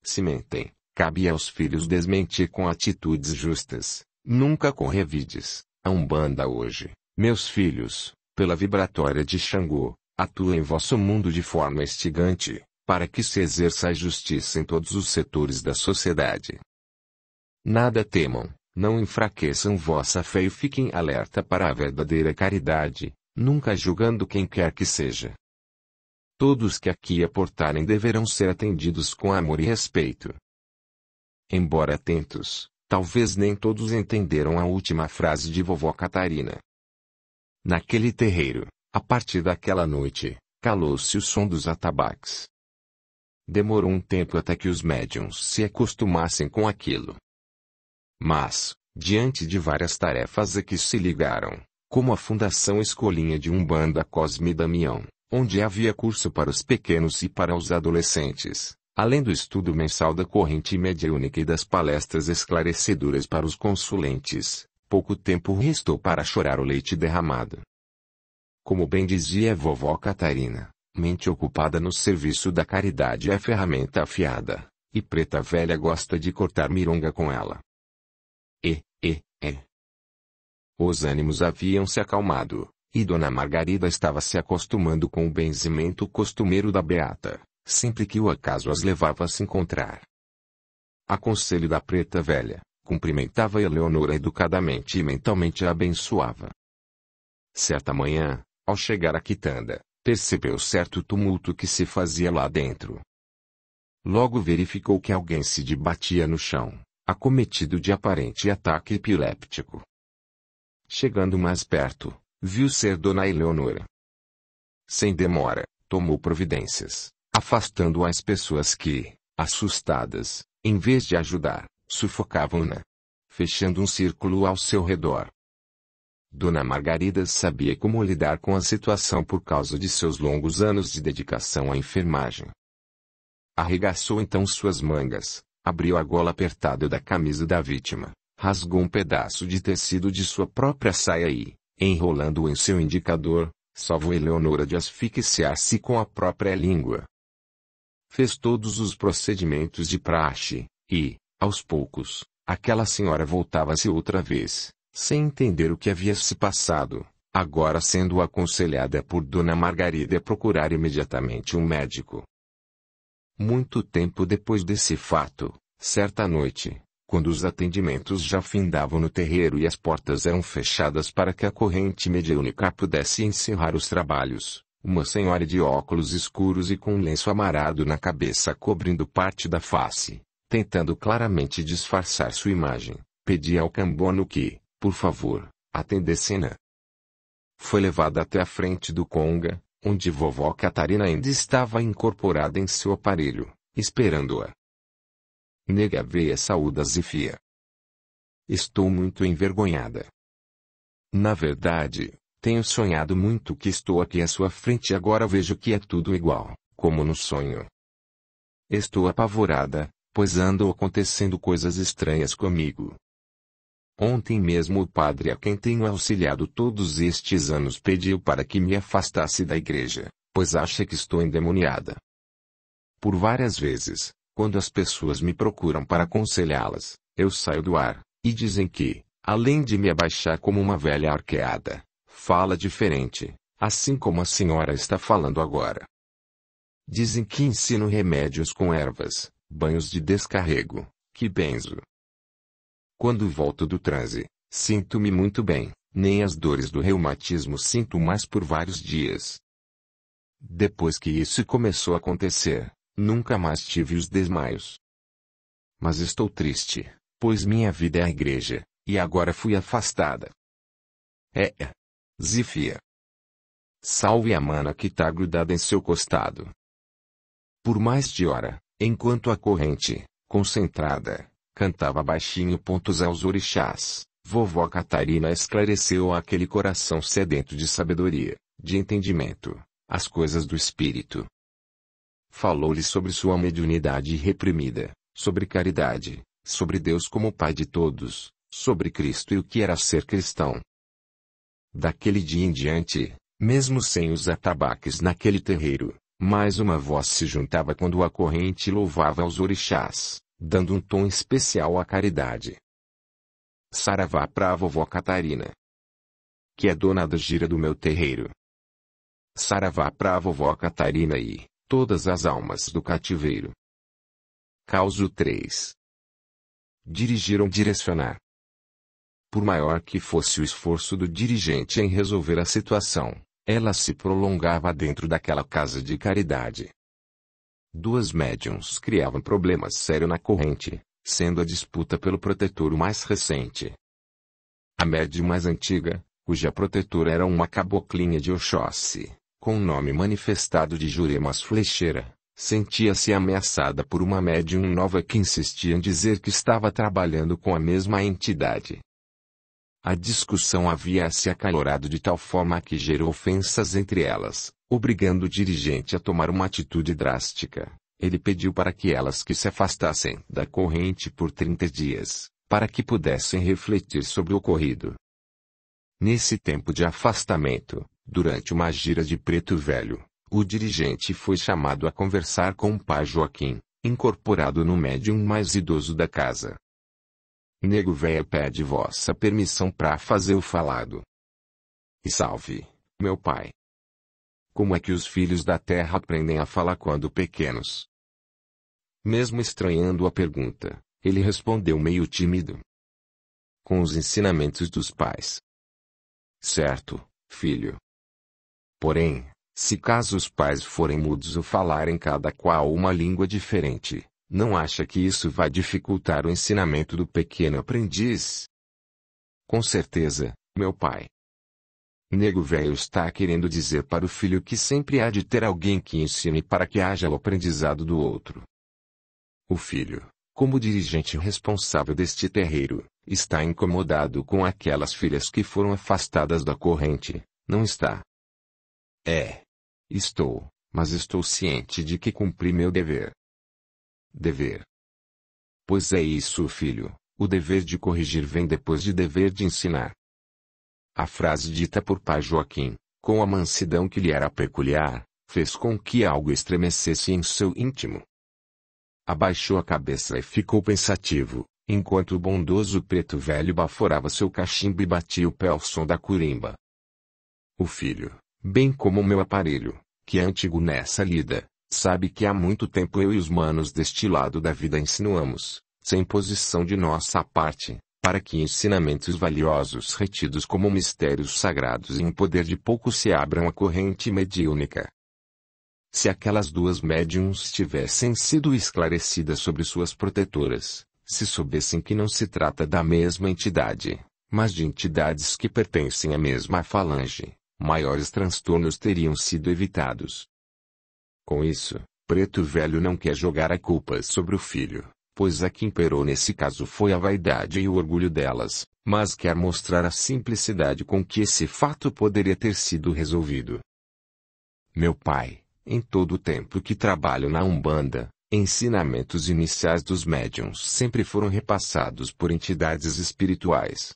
S1: Se mentem, cabe aos filhos desmentir com atitudes justas, nunca com revides. A Umbanda hoje, meus filhos, pela vibratória de Xangô, atua em vosso mundo de forma instigante, para que se exerça a justiça em todos os setores da sociedade. Nada temam, não enfraqueçam vossa fé e fiquem alerta para a verdadeira caridade, nunca julgando quem quer que seja. Todos que aqui aportarem deverão ser atendidos com amor e respeito. Embora atentos, talvez nem todos entenderam a última frase de vovó Catarina. Naquele terreiro, a partir daquela noite, calou-se o som dos atabaques. Demorou um tempo até que os médiuns se acostumassem com aquilo. Mas, diante de várias tarefas a que se ligaram, como a Fundação Escolinha de Umbanda Cosme Damião, onde havia curso para os pequenos e para os adolescentes, além do estudo mensal da corrente mediúnica e das palestras esclarecedoras para os consulentes, pouco tempo restou para chorar o leite derramado. Como bem dizia vovó Catarina, mente ocupada no serviço da caridade é ferramenta afiada, e preta velha gosta de cortar mironga com ela. Os ânimos haviam se acalmado, e Dona Margarida estava se acostumando com o benzimento costumeiro da beata, sempre que o acaso as levava a se encontrar. A conselho da preta velha, cumprimentava Eleonora educadamente e mentalmente a abençoava. Certa manhã, ao chegar à quitanda, percebeu certo tumulto que se fazia lá dentro. Logo verificou que alguém se debatia no chão, acometido de aparente ataque epiléptico. Chegando mais perto, viu ser Dona Eleonora. Sem demora, tomou providências, afastando as pessoas que, assustadas, em vez de ajudar, sufocavam-na, fechando um círculo ao seu redor. Dona Margarida sabia como lidar com a situação por causa de seus longos anos de dedicação à enfermagem. Arregaçou então suas mangas, abriu a gola apertada da camisa da vítima, rasgou um pedaço de tecido de sua própria saia e, enrolando-o em seu indicador, salvou Eleonora de asfixiar-se com a própria língua. Fez todos os procedimentos de praxe, e, aos poucos, aquela senhora voltava-se outra vez, sem entender o que havia se passado, agora sendo aconselhada por Dona Margarida a procurar imediatamente um médico. Muito tempo depois desse fato, certa noite, quando os atendimentos já findavam no terreiro e as portas eram fechadas para que a corrente mediúnica pudesse encerrar os trabalhos, uma senhora de óculos escuros e com um lenço amarrado na cabeça cobrindo parte da face, tentando claramente disfarçar sua imagem, pedia ao cambono que, por favor, atendesse-na. Foi levada até a frente do conga, onde vovó Catarina ainda estava incorporada em seu aparelho, esperando-a. Nega veia saúda Zifia. Estou muito envergonhada. Na verdade, tenho sonhado muito que estou aqui à sua frente e agora vejo que é tudo igual, como no sonho. Estou apavorada, pois andam acontecendo coisas estranhas comigo. Ontem mesmo o padre a quem tenho auxiliado todos estes anos pediu para que me afastasse da igreja, pois acha que estou endemoniada. Por várias vezes, quando as pessoas me procuram para aconselhá-las, eu saio do ar, e dizem que, além de me abaixar como uma velha arqueada, fala diferente, assim como a senhora está falando agora. Dizem que ensino remédios com ervas, banhos de descarrego, que benzo. Quando volto do transe, sinto-me muito bem, nem as dores do reumatismo sinto mais por vários dias. Depois que isso começou a acontecer, nunca mais tive os desmaios. Mas estou triste, pois minha vida é a igreja, e agora fui afastada. Zifia. Salve a mana que tá grudada em seu costado. Por mais de hora, enquanto a corrente, concentrada, cantava baixinho pontos aos orixás, vovó Catarina esclareceu aquele coração sedento de sabedoria, de entendimento, as coisas do espírito. Falou-lhe sobre sua mediunidade reprimida, sobre caridade, sobre Deus como Pai de todos, sobre Cristo e o que era ser cristão. Daquele dia em diante, mesmo sem os atabaques naquele terreiro, mais uma voz se juntava quando a corrente louvava aos orixás, dando um tom especial à caridade. Saravá pra a vovó Catarina, que é dona da gira do meu terreiro. Saravá pra a vovó Catarina e todas as almas do cativeiro. Causo 3. Dirigiram direcionar. Por maior que fosse o esforço do dirigente em resolver a situação, ela se prolongava dentro daquela casa de caridade. Duas médiuns criavam problemas sérios na corrente, sendo a disputa pelo protetor o mais recente. A médium mais antiga, cuja protetora era uma caboclinha de Oxóssi, com o nome manifestado de Juremas Flecheira, sentia-se ameaçada por uma médium nova que insistia em dizer que estava trabalhando com a mesma entidade. A discussão havia se acalorado de tal forma que gerou ofensas entre elas, obrigando o dirigente a tomar uma atitude drástica. Ele pediu para que elas que se afastassem da corrente por 30 dias, para que pudessem refletir sobre o ocorrido. Nesse tempo de afastamento, durante uma gira de Preto Velho, o dirigente foi chamado a conversar com o pai Joaquim, incorporado no médium mais idoso da casa. Nego véia pede vossa permissão para fazer o falado. E salve, meu pai. Como é que os filhos da terra aprendem a falar quando pequenos? Mesmo estranhando a pergunta, ele respondeu meio tímido. Com os ensinamentos dos pais. Certo, filho. Porém, se caso os pais forem mudos ou falarem cada qual uma língua diferente, não acha que isso vai dificultar o ensinamento do pequeno aprendiz? Com certeza, meu pai. Nego velho está querendo dizer para o filho que sempre há de ter alguém que ensine para que haja o aprendizado do outro. O filho, como dirigente responsável deste terreiro, está incomodado com aquelas filhas que foram afastadas da corrente, não está? Estou, mas estou ciente de que cumpri meu dever. Dever. Pois é isso, filho, o dever de corrigir vem depois de dever de ensinar. A frase dita por pai Joaquim, com a mansidão que lhe era peculiar, fez com que algo estremecesse em seu íntimo. Abaixou a cabeça e ficou pensativo, enquanto o bondoso Preto Velho baforava seu cachimbo e batia o pé ao som da curimba. O filho, bem como o meu aparelho, que é antigo nessa lida, sabe que há muito tempo eu e os manos deste lado da vida insinuamos, sem posição de nossa parte, para que ensinamentos valiosos retidos como mistérios sagrados e em poder de pouco se abram à corrente mediúnica. Se aquelas duas médiums tivessem sido esclarecidas sobre suas protetoras, se soubessem que não se trata da mesma entidade, mas de entidades que pertencem à mesma falange, maiores transtornos teriam sido evitados. Com isso, Preto Velho não quer jogar a culpa sobre o filho, pois a que imperou nesse caso foi a vaidade e o orgulho delas, mas quer mostrar a simplicidade com que esse fato poderia ter sido resolvido. Meu pai, em todo o tempo que trabalho na Umbanda, Ensinamentos iniciais dos médiuns sempre foram repassados por entidades espirituais.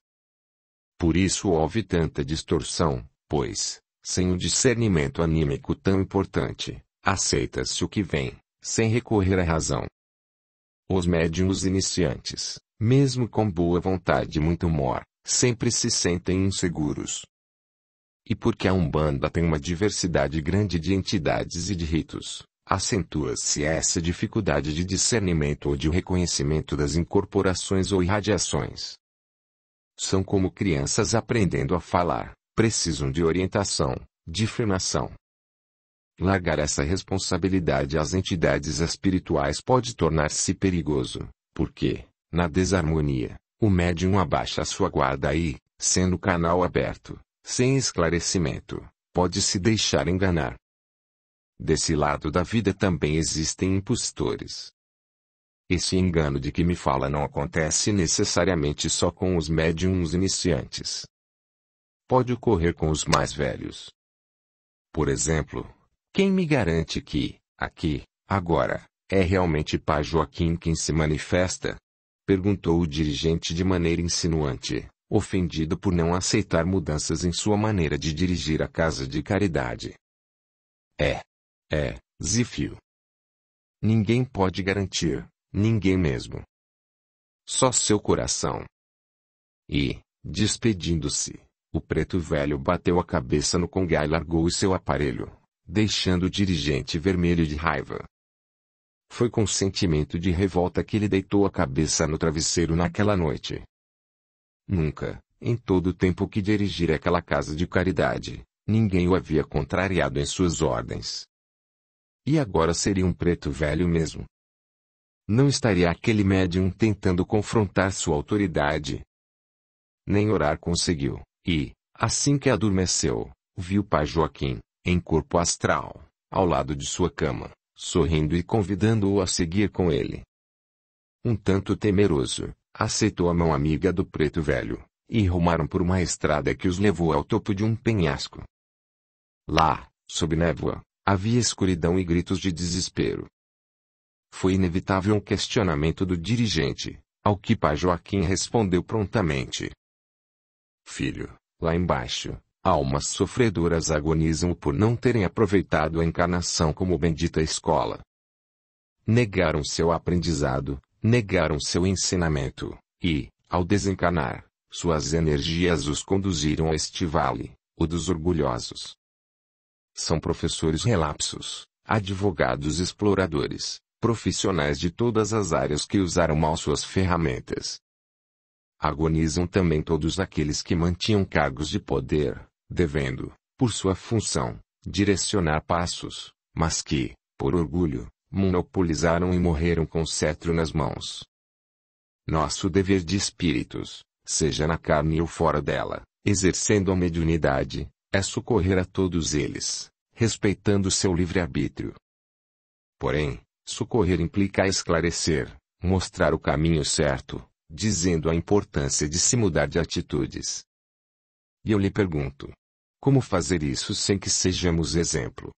S1: Por isso houve tanta distorção, pois, sem um discernimento anímico tão importante, aceita-se o que vem, sem recorrer à razão. Os médiuns iniciantes, mesmo com boa vontade e muito humor, sempre se sentem inseguros. E porque a Umbanda tem uma diversidade grande de entidades e de ritos, acentua-se essa dificuldade de discernimento ou de reconhecimento das incorporações ou irradiações. São como crianças aprendendo a falar, precisam de orientação, de afirmação. Largar essa responsabilidade às entidades espirituais pode tornar-se perigoso, porque, na desarmonia, o médium abaixa sua guarda e, sendo o canal aberto, sem esclarecimento, pode se deixar enganar. Desse lado da vida também existem impostores. Esse engano de que me fala não acontece necessariamente só com os médiums iniciantes. Pode ocorrer com os mais velhos. Por exemplo, quem me garante que, aqui, agora, é realmente Pai Joaquim quem se manifesta? Perguntou o dirigente de maneira insinuante, ofendido por não aceitar mudanças em sua maneira de dirigir a casa de caridade. Zífio. Ninguém pode garantir, ninguém mesmo. Só seu coração. E, despedindo-se, o preto velho bateu a cabeça no congá e largou o seu aparelho, deixando o dirigente vermelho de raiva. Foi com sentimento de revolta que ele deitou a cabeça no travesseiro naquela noite. Nunca, em todo o tempo que dirigira aquela casa de caridade, ninguém o havia contrariado em suas ordens. E agora seria um preto velho mesmo. Não estaria aquele médium tentando confrontar sua autoridade? Nem orar conseguiu, e, assim que adormeceu, viu Pai Joaquim, em corpo astral, ao lado de sua cama, sorrindo e convidando-o a seguir com ele. Um tanto temeroso, aceitou a mão amiga do preto velho, e rumaram por uma estrada que os levou ao topo de um penhasco. Lá, sob névoa, havia escuridão e gritos de desespero. Foi inevitável um questionamento do dirigente, ao que Pai Joaquim respondeu prontamente. Filho, lá embaixo, almas sofredoras agonizam por não terem aproveitado a encarnação como bendita escola. Negaram seu aprendizado, negaram seu ensinamento, e, ao desencarnar, suas energias os conduziram a este vale, o dos orgulhosos. São professores relapsos, advogados exploradores, profissionais de todas as áreas que usaram mal suas ferramentas. Agonizam também todos aqueles que mantinham cargos de poder, devendo, por sua função, direcionar passos, mas que, por orgulho, monopolizaram e morreram com o cetro nas mãos. Nosso dever de espíritos, seja na carne ou fora dela, exercendo a mediunidade, é socorrer a todos eles, respeitando seu livre-arbítrio. Porém, socorrer implica esclarecer, mostrar o caminho certo, dizendo a importância de se mudar de atitudes. E eu lhe pergunto: como fazer isso sem que sejamos exemplo?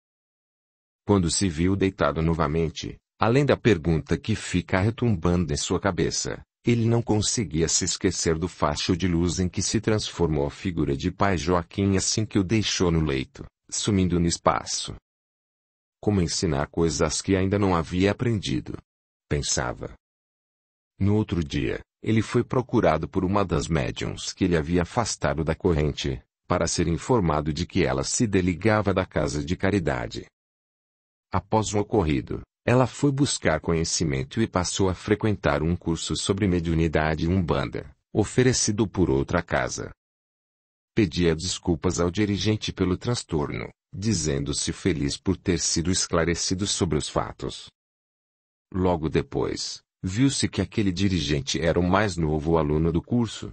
S1: Quando se viu deitado novamente, além da pergunta que fica retumbando em sua cabeça, ele não conseguia se esquecer do facho de luz em que se transformou a figura de Pai Joaquim assim que o deixou no leito, sumindo no espaço. Como ensinar coisas que ainda não havia aprendido? Pensava. No outro dia, ele foi procurado por uma das médiuns que ele havia afastado da corrente, para ser informado de que ela se desligava da casa de caridade. Após o ocorrido, ela foi buscar conhecimento e passou a frequentar um curso sobre mediunidade e umbanda, oferecido por outra casa. Pedia desculpas ao dirigente pelo transtorno, dizendo-se feliz por ter sido esclarecido sobre os fatos. Logo depois, viu-se que aquele dirigente era o mais novo aluno do curso.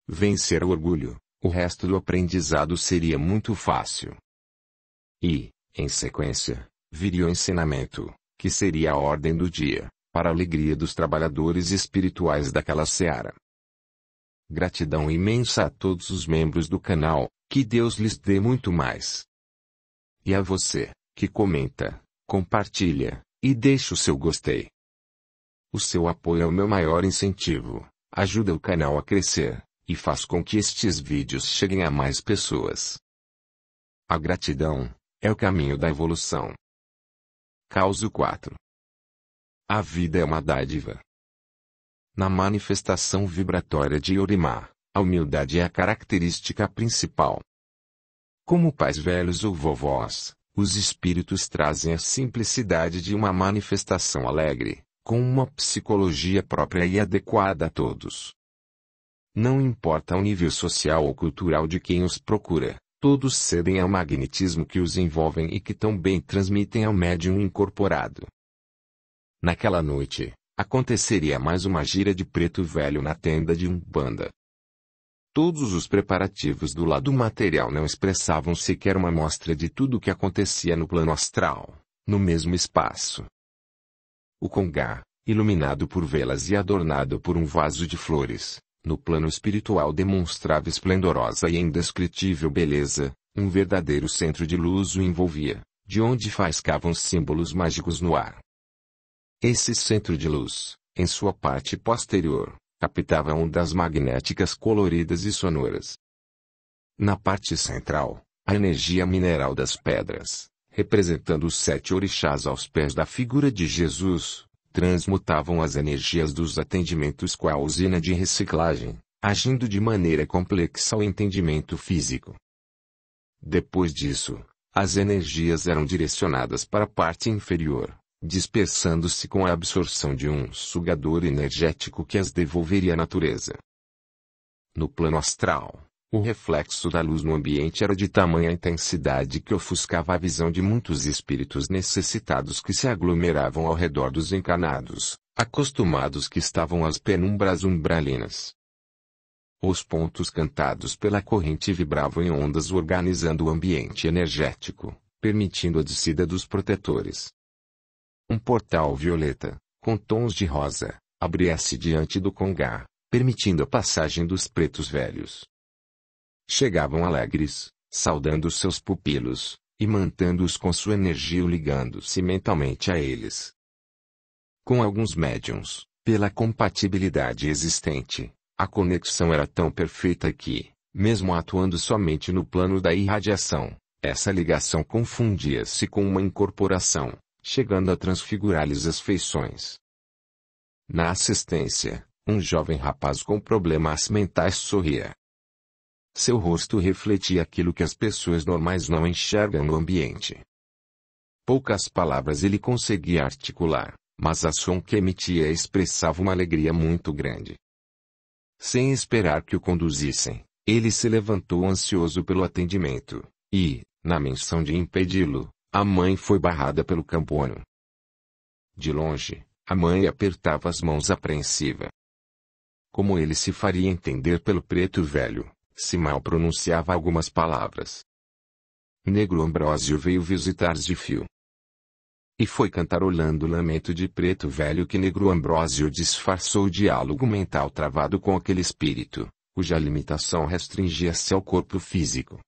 S1: Vencer o orgulho, o resto do aprendizado seria muito fácil. E, em sequência, viria o ensinamento, que seria a ordem do dia, para a alegria dos trabalhadores espirituais daquela seara. Gratidão imensa a todos os membros do canal, que Deus lhes dê muito mais. E a você, que comenta, compartilha, e deixe o seu gostei. O seu apoio é o meu maior incentivo, ajuda o canal a crescer, e faz com que estes vídeos cheguem a mais pessoas. A gratidão é o caminho da evolução. Causo 4. A vida é uma dádiva. Na manifestação vibratória de Yorimá, a humildade é a característica principal. Como pais velhos ou vovós, os espíritos trazem a simplicidade de uma manifestação alegre, com uma psicologia própria e adequada a todos. Não importa o nível social ou cultural de quem os procura, todos cedem ao magnetismo que os envolvem e que tão bem transmitem ao médium incorporado. Naquela noite, aconteceria mais uma gira de preto velho na tenda de Umbanda. Todos os preparativos do lado material não expressavam sequer uma amostra de tudo o que acontecia no plano astral, no mesmo espaço. O congá, iluminado por velas e adornado por um vaso de flores, no plano espiritual demonstrava esplendorosa e indescritível beleza, um verdadeiro centro de luz o envolvia, de onde faiscavam símbolos mágicos no ar. Esse centro de luz, em sua parte posterior, captava ondas magnéticas coloridas e sonoras. Na parte central, a energia mineral das pedras, representando os 7 orixás aos pés da figura de Jesus, transmutavam as energias dos atendimentos com a usina de reciclagem, agindo de maneira complexa ao entendimento físico. Depois disso, as energias eram direcionadas para a parte inferior, dispersando-se com a absorção de um sugador energético que as devolveria à natureza. No plano astral, o reflexo da luz no ambiente era de tamanha intensidade que ofuscava a visão de muitos espíritos necessitados que se aglomeravam ao redor dos encarnados, acostumados que estavam às penumbras umbralinas. Os pontos cantados pela corrente vibravam em ondas organizando o ambiente energético, permitindo a descida dos protetores. Um portal violeta, com tons de rosa, abria-se diante do congá, permitindo a passagem dos pretos velhos. Chegavam alegres, saudando seus pupilos, e mantendo-os com sua energia ou ligando-se mentalmente a eles. Com alguns médiuns, pela compatibilidade existente, a conexão era tão perfeita que, mesmo atuando somente no plano da irradiação, essa ligação confundia-se com uma incorporação, chegando a transfigurar-lhes as feições. Na assistência, um jovem rapaz com problemas mentais sorria. Seu rosto refletia aquilo que as pessoas normais não enxergam no ambiente. Poucas palavras ele conseguia articular, mas a som que emitia expressava uma alegria muito grande. Sem esperar que o conduzissem, ele se levantou ansioso pelo atendimento, e, na menção de impedi-lo, a mãe foi barrada pelo campono. De longe, a mãe apertava as mãos apreensiva. Como ele se faria entender pelo preto velho, se mal pronunciava algumas palavras. Negro Ambrósio veio visitar Zifio. E foi cantarolando o lamento de preto velho que Negro Ambrósio disfarçou o diálogo mental travado com aquele espírito, cuja limitação restringia-se ao corpo físico.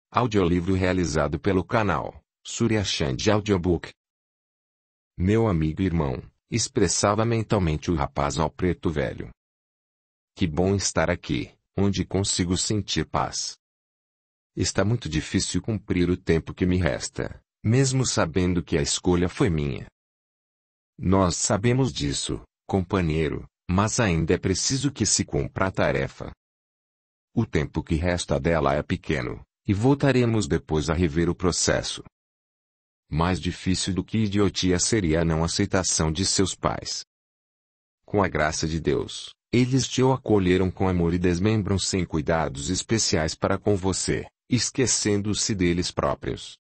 S1: Audiolivro realizado pelo canal Surya Chand Audiobook. Meu amigo e irmão, expressava mentalmente o rapaz ao preto velho. Que bom estar aqui, onde consigo sentir paz. Está muito difícil cumprir o tempo que me resta, mesmo sabendo que a escolha foi minha. Nós sabemos disso, companheiro, mas ainda é preciso que se cumpra a tarefa. O tempo que resta dela é pequeno, e voltaremos depois a rever o processo. Mais difícil do que idiotia seria a não aceitação de seus pais. Com a graça de Deus, eles te acolheram com amor e desmembram sem cuidados especiais para com você, esquecendo-se deles próprios.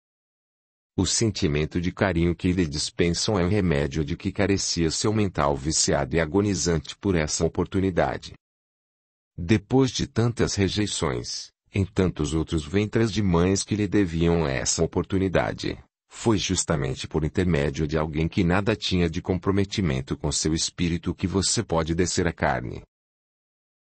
S1: O sentimento de carinho que lhe dispensam é o remédio de que carecia seu mental viciado e agonizante por essa oportunidade. Depois de tantas rejeições, em tantos outros ventres de mães que lhe deviam essa oportunidade, foi justamente por intermédio de alguém que nada tinha de comprometimento com seu espírito que você pode descer a carne.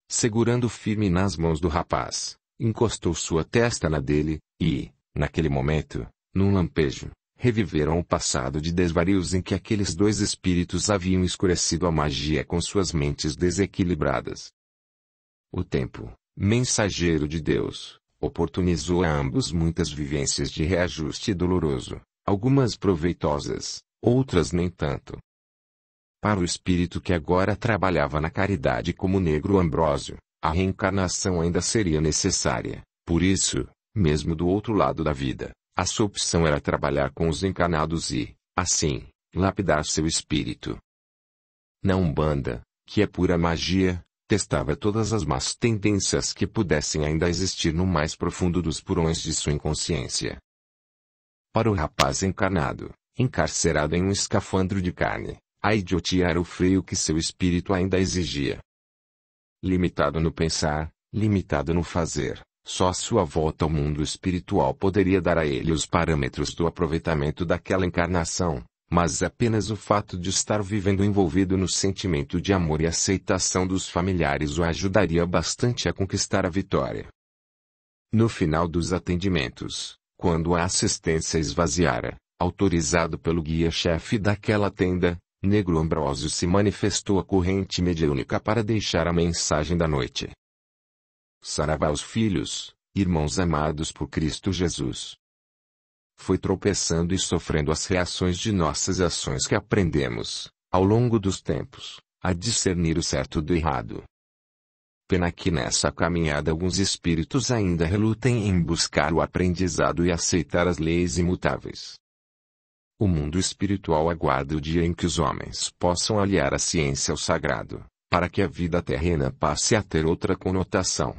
S1: Segurando firme nas mãos do rapaz, encostou sua testa na dele, e, naquele momento, num lampejo, reviveram o passado de desvarios em que aqueles dois espíritos haviam escurecido a magia com suas mentes desequilibradas. O tempo, mensageiro de Deus, oportunizou a ambos muitas vivências de reajuste doloroso, algumas proveitosas, outras nem tanto. Para o espírito que agora trabalhava na caridade como Negro Ambrósio, a reencarnação ainda seria necessária. Por isso, mesmo do outro lado da vida, a sua opção era trabalhar com os encarnados e, assim, lapidar seu espírito. Na Umbanda, que é pura magia, testava todas as más tendências que pudessem ainda existir no mais profundo dos porões de sua inconsciência. Para o rapaz encarnado, encarcerado em um escafandro de carne, a idiotia era o freio que seu espírito ainda exigia. Limitado no pensar, limitado no fazer, só a sua volta ao mundo espiritual poderia dar a ele os parâmetros do aproveitamento daquela encarnação, mas apenas o fato de estar vivendo envolvido no sentimento de amor e aceitação dos familiares o ajudaria bastante a conquistar a vitória. No final dos atendimentos, quando a assistência esvaziara, autorizado pelo guia-chefe daquela tenda, Negro Ambrósio se manifestou a corrente mediúnica para deixar a mensagem da noite. Saravá aos filhos, irmãos amados por Cristo Jesus. Foi tropeçando e sofrendo as reações de nossas ações que aprendemos, ao longo dos tempos, a discernir o certo do errado. Pena que nessa caminhada alguns espíritos ainda relutem em buscar o aprendizado e aceitar as leis imutáveis. O mundo espiritual aguarda o dia em que os homens possam aliar a ciência ao sagrado, para que a vida terrena passe a ter outra conotação.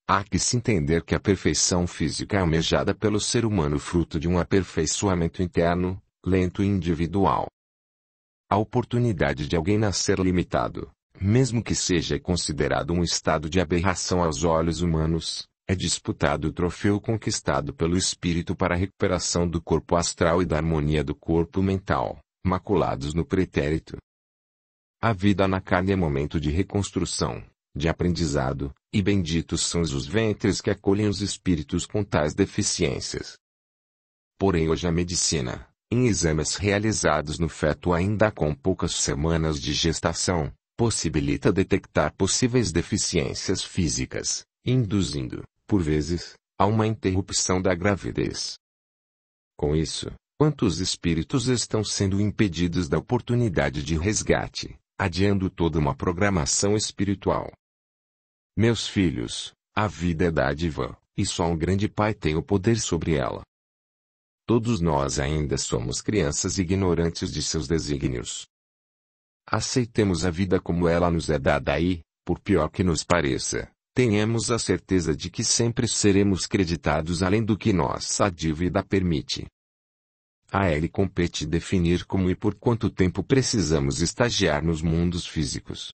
S1: Há que se entender que a perfeição física é almejada pelo ser humano fruto de um aperfeiçoamento interno, lento e individual. A oportunidade de alguém nascer limitado, mesmo que seja considerado um estado de aberração aos olhos humanos, é disputado o troféu conquistado pelo espírito para a recuperação do corpo astral e da harmonia do corpo mental, maculados no pretérito. A vida na carne é momento de reconstrução, de aprendizado, e benditos são os ventres que acolhem os espíritos com tais deficiências. Porém hoje a medicina, em exames realizados no feto ainda com poucas semanas de gestação, possibilita detectar possíveis deficiências físicas, induzindo, por vezes, a uma interrupção da gravidez. Com isso, quantos espíritos estão sendo impedidos da oportunidade de resgate, adiando toda uma programação espiritual? Meus filhos, a vida é dádiva, e só um grande Pai tem o poder sobre ela. Todos nós ainda somos crianças ignorantes de seus desígnios. Aceitemos a vida como ela nos é dada e, por pior que nos pareça, tenhamos a certeza de que sempre seremos creditados além do que nossa dívida permite. A ele compete definir como e por quanto tempo precisamos estagiar nos mundos físicos.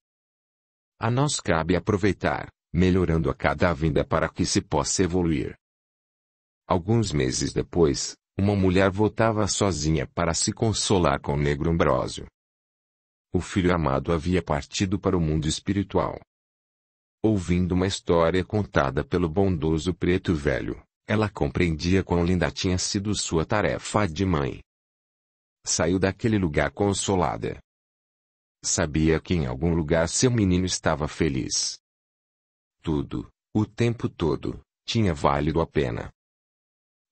S1: A nós cabe aproveitar, melhorando a cada vinda para que se possa evoluir. Alguns meses depois, uma mulher voltava sozinha para se consolar com o Negro Ambrósio. O filho amado havia partido para o mundo espiritual. Ouvindo uma história contada pelo bondoso preto velho, ela compreendia quão linda tinha sido sua tarefa de mãe. Saiu daquele lugar consolada. Sabia que em algum lugar seu menino estava feliz. Tudo, o tempo todo, tinha valido a pena.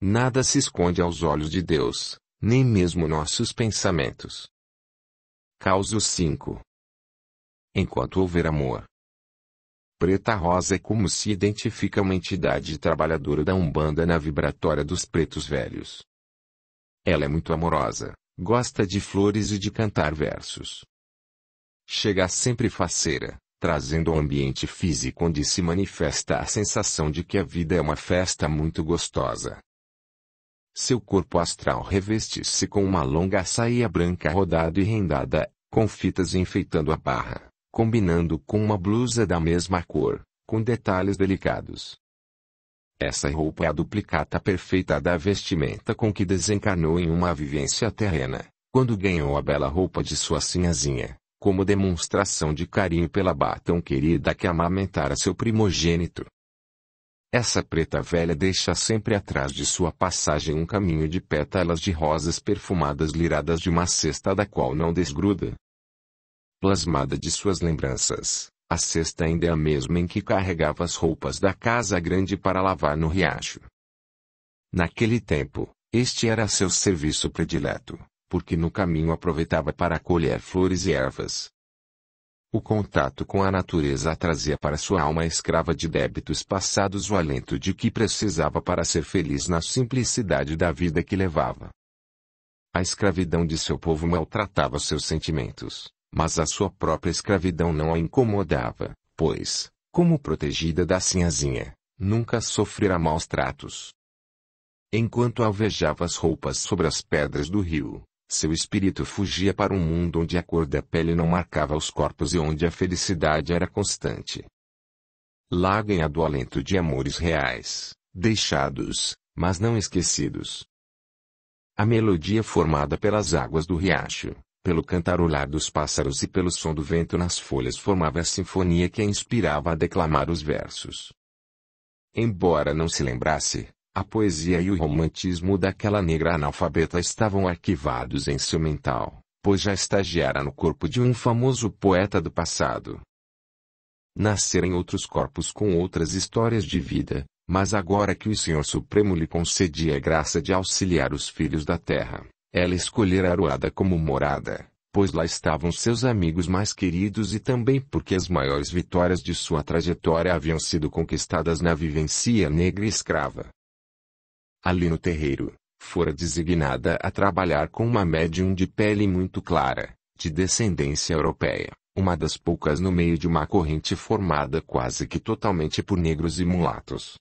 S1: Nada se esconde aos olhos de Deus, nem mesmo nossos pensamentos. Causo 5. Enquanto houver amor. Preta Rosa é como se identifica uma entidade trabalhadora da Umbanda na vibratória dos pretos velhos. Ela é muito amorosa, gosta de flores e de cantar versos. Chega sempre faceira, trazendo ao ambiente físico onde se manifesta a sensação de que a vida é uma festa muito gostosa. Seu corpo astral reveste-se com uma longa saia branca rodada e rendada, com fitas enfeitando a barra, combinando com uma blusa da mesma cor, com detalhes delicados. Essa roupa é a duplicata perfeita da vestimenta com que desencarnou em uma vivência terrena, quando ganhou a bela roupa de sua sinhazinha, como demonstração de carinho pela tão querida que amamentara seu primogênito. Essa preta velha deixa sempre atrás de sua passagem um caminho de pétalas de rosas perfumadas liradas de uma cesta da qual não desgruda. Plasmada de suas lembranças, a cesta ainda é a mesma em que carregava as roupas da casa grande para lavar no riacho. Naquele tempo, este era seu serviço predileto, porque no caminho aproveitava para colher flores e ervas. O contato com a natureza trazia para sua alma escrava de débitos passados o alento de que precisava para ser feliz na simplicidade da vida que levava. A escravidão de seu povo maltratava seus sentimentos, mas a sua própria escravidão não a incomodava, pois, como protegida da sinhazinha, nunca sofrera maus tratos. Enquanto alvejava as roupas sobre as pedras do rio, seu espírito fugia para um mundo onde a cor da pele não marcava os corpos e onde a felicidade era constante. Lá ganhado o alento de amores reais, deixados, mas não esquecidos. A melodia formada pelas águas do riacho, pelo cantarolar dos pássaros e pelo som do vento nas folhas formava a sinfonia que a inspirava a declamar os versos. Embora não se lembrasse, a poesia e o romantismo daquela negra analfabeta estavam arquivados em seu mental, pois já estagiara no corpo de um famoso poeta do passado. Nascera em outros corpos com outras histórias de vida, mas agora que o Senhor Supremo lhe concedia a graça de auxiliar os filhos da terra, ela escolhera Aruada como morada, pois lá estavam seus amigos mais queridos e também porque as maiores vitórias de sua trajetória haviam sido conquistadas na vivência negra e escrava. Ali no terreiro, fora designada a trabalhar com uma médium de pele muito clara, de descendência europeia, uma das poucas no meio de uma corrente formada quase que totalmente por negros e mulatos.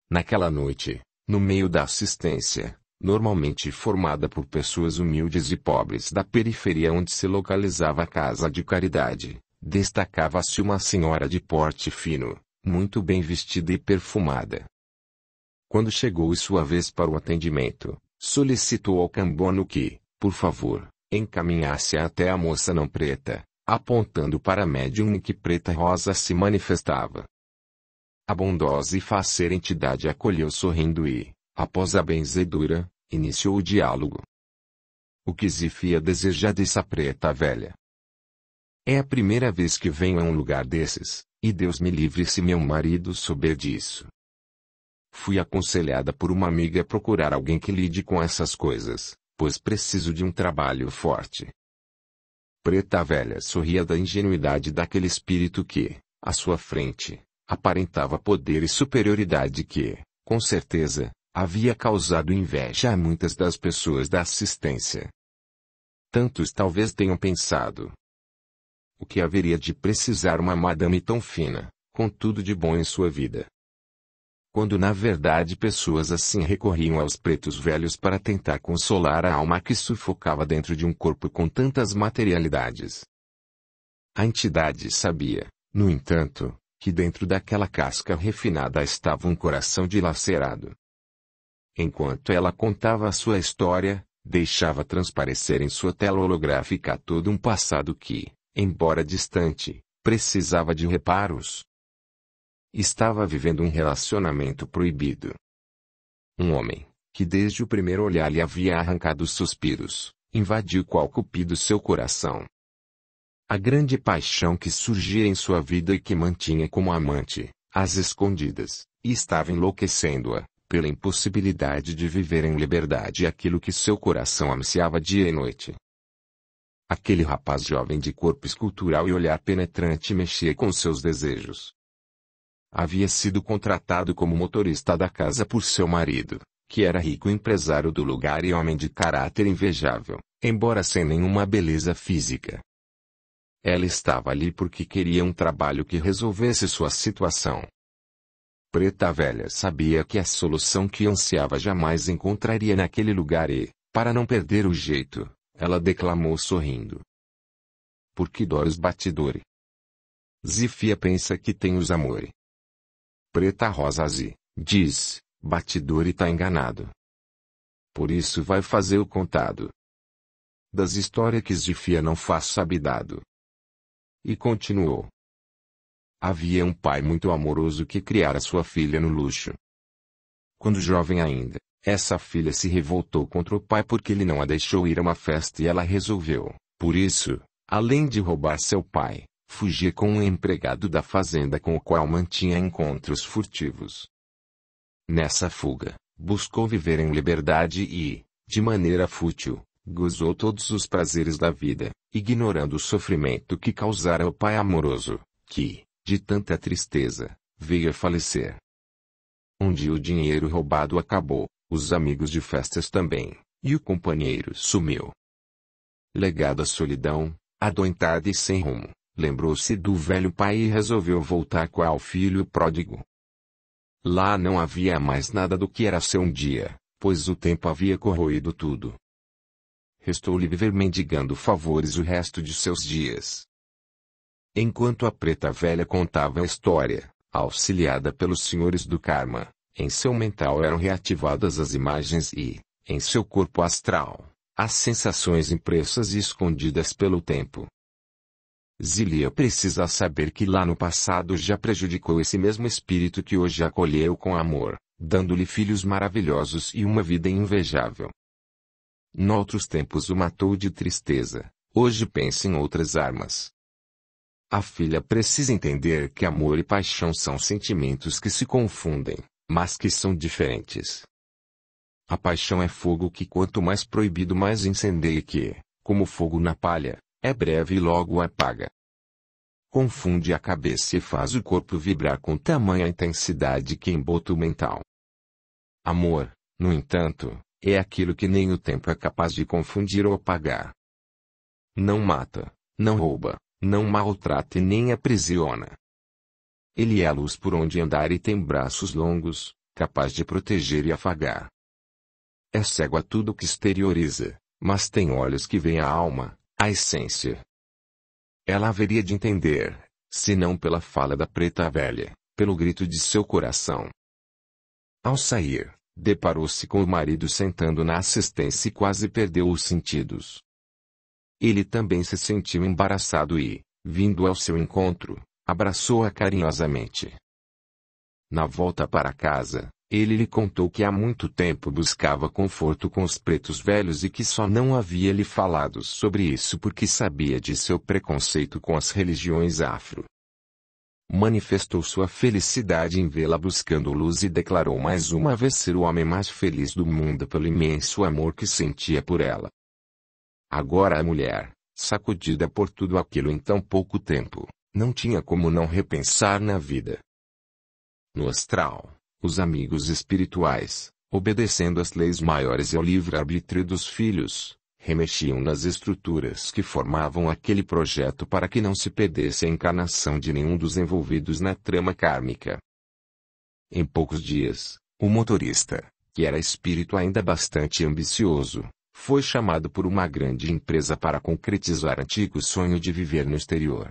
S1: Naquela noite, no meio da assistência, normalmente formada por pessoas humildes e pobres da periferia onde se localizava a casa de caridade, destacava-se uma senhora de porte fino, muito bem vestida e perfumada. Quando chegou sua vez para o atendimento, solicitou ao cambono que, por favor, encaminhasse até a moça não preta, apontando para a médium em que Preta Rosa se manifestava. A bondosa e faceira entidade acolheu sorrindo e, após a benzedura, iniciou o diálogo. O que Zifia deseja dessa preta velha? É a primeira vez que venho a um lugar desses, e Deus me livre se meu marido souber disso. Fui aconselhada por uma amiga a procurar alguém que lide com essas coisas, pois preciso de um trabalho forte. Preta velha sorria da ingenuidade daquele espírito que, à sua frente, aparentava poder e superioridade que, com certeza, havia causado inveja a muitas das pessoas da assistência. Tantos talvez tenham pensado: o que haveria de precisar uma madame tão fina, com tudo de bom em sua vida? Quando na verdade pessoas assim recorriam aos pretos velhos para tentar consolar a alma que sufocava dentro de um corpo com tantas materialidades. A entidade sabia, no entanto, que dentro daquela casca refinada estava um coração dilacerado. Enquanto ela contava a sua história, deixava transparecer em sua tela holográfica todo um passado que, embora distante, precisava de reparos. Estava vivendo um relacionamento proibido. Um homem, que desde o primeiro olhar lhe havia arrancado os suspiros, invadiu qual cupido seu coração. A grande paixão que surgia em sua vida e que mantinha como amante, às escondidas, e estava enlouquecendo-a, pela impossibilidade de viver em liberdade aquilo que seu coração ansiava dia e noite. Aquele rapaz jovem de corpo escultural e olhar penetrante mexia com seus desejos. Havia sido contratado como motorista da casa por seu marido, que era rico empresário do lugar e homem de caráter invejável, embora sem nenhuma beleza física. Ela estava ali porque queria um trabalho que resolvesse sua situação. Preta velha sabia que a solução que ansiava jamais encontraria naquele lugar e, para não perder o jeito, ela declamou sorrindo: por que dores batidore? Zifia pensa que tem os amore. Preta Rosa diz, batidore tá enganado. Por isso vai fazer o contado das histórias que Zifia não faz sabidado. E continuou: Havia um pai muito amoroso que criara sua filha no luxo. Quando jovem ainda, essa filha se revoltou contra o pai porque ele não a deixou ir a uma festa e ela resolveu, por isso, além de roubar seu pai, fugir com um empregado da fazenda com o qual mantinha encontros furtivos. Nessa fuga, buscou viver em liberdade e, de maneira fútil, gozou todos os prazeres da vida, ignorando o sofrimento que causara ao pai amoroso, que, de tanta tristeza, veio a falecer. Um dia o dinheiro roubado acabou, os amigos de festas também, e o companheiro sumiu. Legado à solidão, adoentado e sem rumo, lembrou-se do velho pai e resolveu voltar qual filho pródigo. Lá não havia mais nada do que era seu um dia, pois o tempo havia corroído tudo. Restou-lhe viver mendigando favores o resto de seus dias. Enquanto a preta velha contava a história, auxiliada pelos senhores do karma, em seu mental eram reativadas as imagens e, em seu corpo astral, as sensações impressas e escondidas pelo tempo. Zilia precisa saber que lá no passado já prejudicou esse mesmo espírito que hoje acolheu com amor, dando-lhe filhos maravilhosos e uma vida invejável. Noutros tempos o matou de tristeza, hoje pensa em outras armas. A filha precisa entender que amor e paixão são sentimentos que se confundem, mas que são diferentes. A paixão é fogo que quanto mais proibido mais incendeia e que, como fogo na palha, é breve e logo apaga. Confunde a cabeça e faz o corpo vibrar com tamanha intensidade que embota o mental. Amor, no entanto, é aquilo que nem o tempo é capaz de confundir ou apagar. Não mata, não rouba, não maltrata e nem aprisiona. Ele é a luz por onde andar e tem braços longos, capaz de proteger e afagar. É cego a tudo que exterioriza, mas tem olhos que veem a alma, a essência. Ela haveria de entender, se não pela fala da preta velha, pelo grito de seu coração. Ao sair, deparou-se com o marido sentando na assistência e quase perdeu os sentidos. Ele também se sentiu embaraçado e, vindo ao seu encontro, abraçou-a carinhosamente. Na volta para casa, ele lhe contou que há muito tempo buscava conforto com os pretos velhos e que só não havia lhe falado sobre isso porque sabia de seu preconceito com as religiões afro. Manifestou sua felicidade em vê-la buscando luz e declarou mais uma vez ser o homem mais feliz do mundo pelo imenso amor que sentia por ela. Agora a mulher, sacudida por tudo aquilo em tão pouco tempo, não tinha como não repensar na vida. No astral, os amigos espirituais, obedecendo às leis maiores e ao livre-arbítrio dos filhos, remexiam nas estruturas que formavam aquele projeto para que não se perdesse a encarnação de nenhum dos envolvidos na trama kármica. Em poucos dias, o motorista, que era espírito ainda bastante ambicioso, foi chamado por uma grande empresa para concretizar antigo sonho de viver no exterior.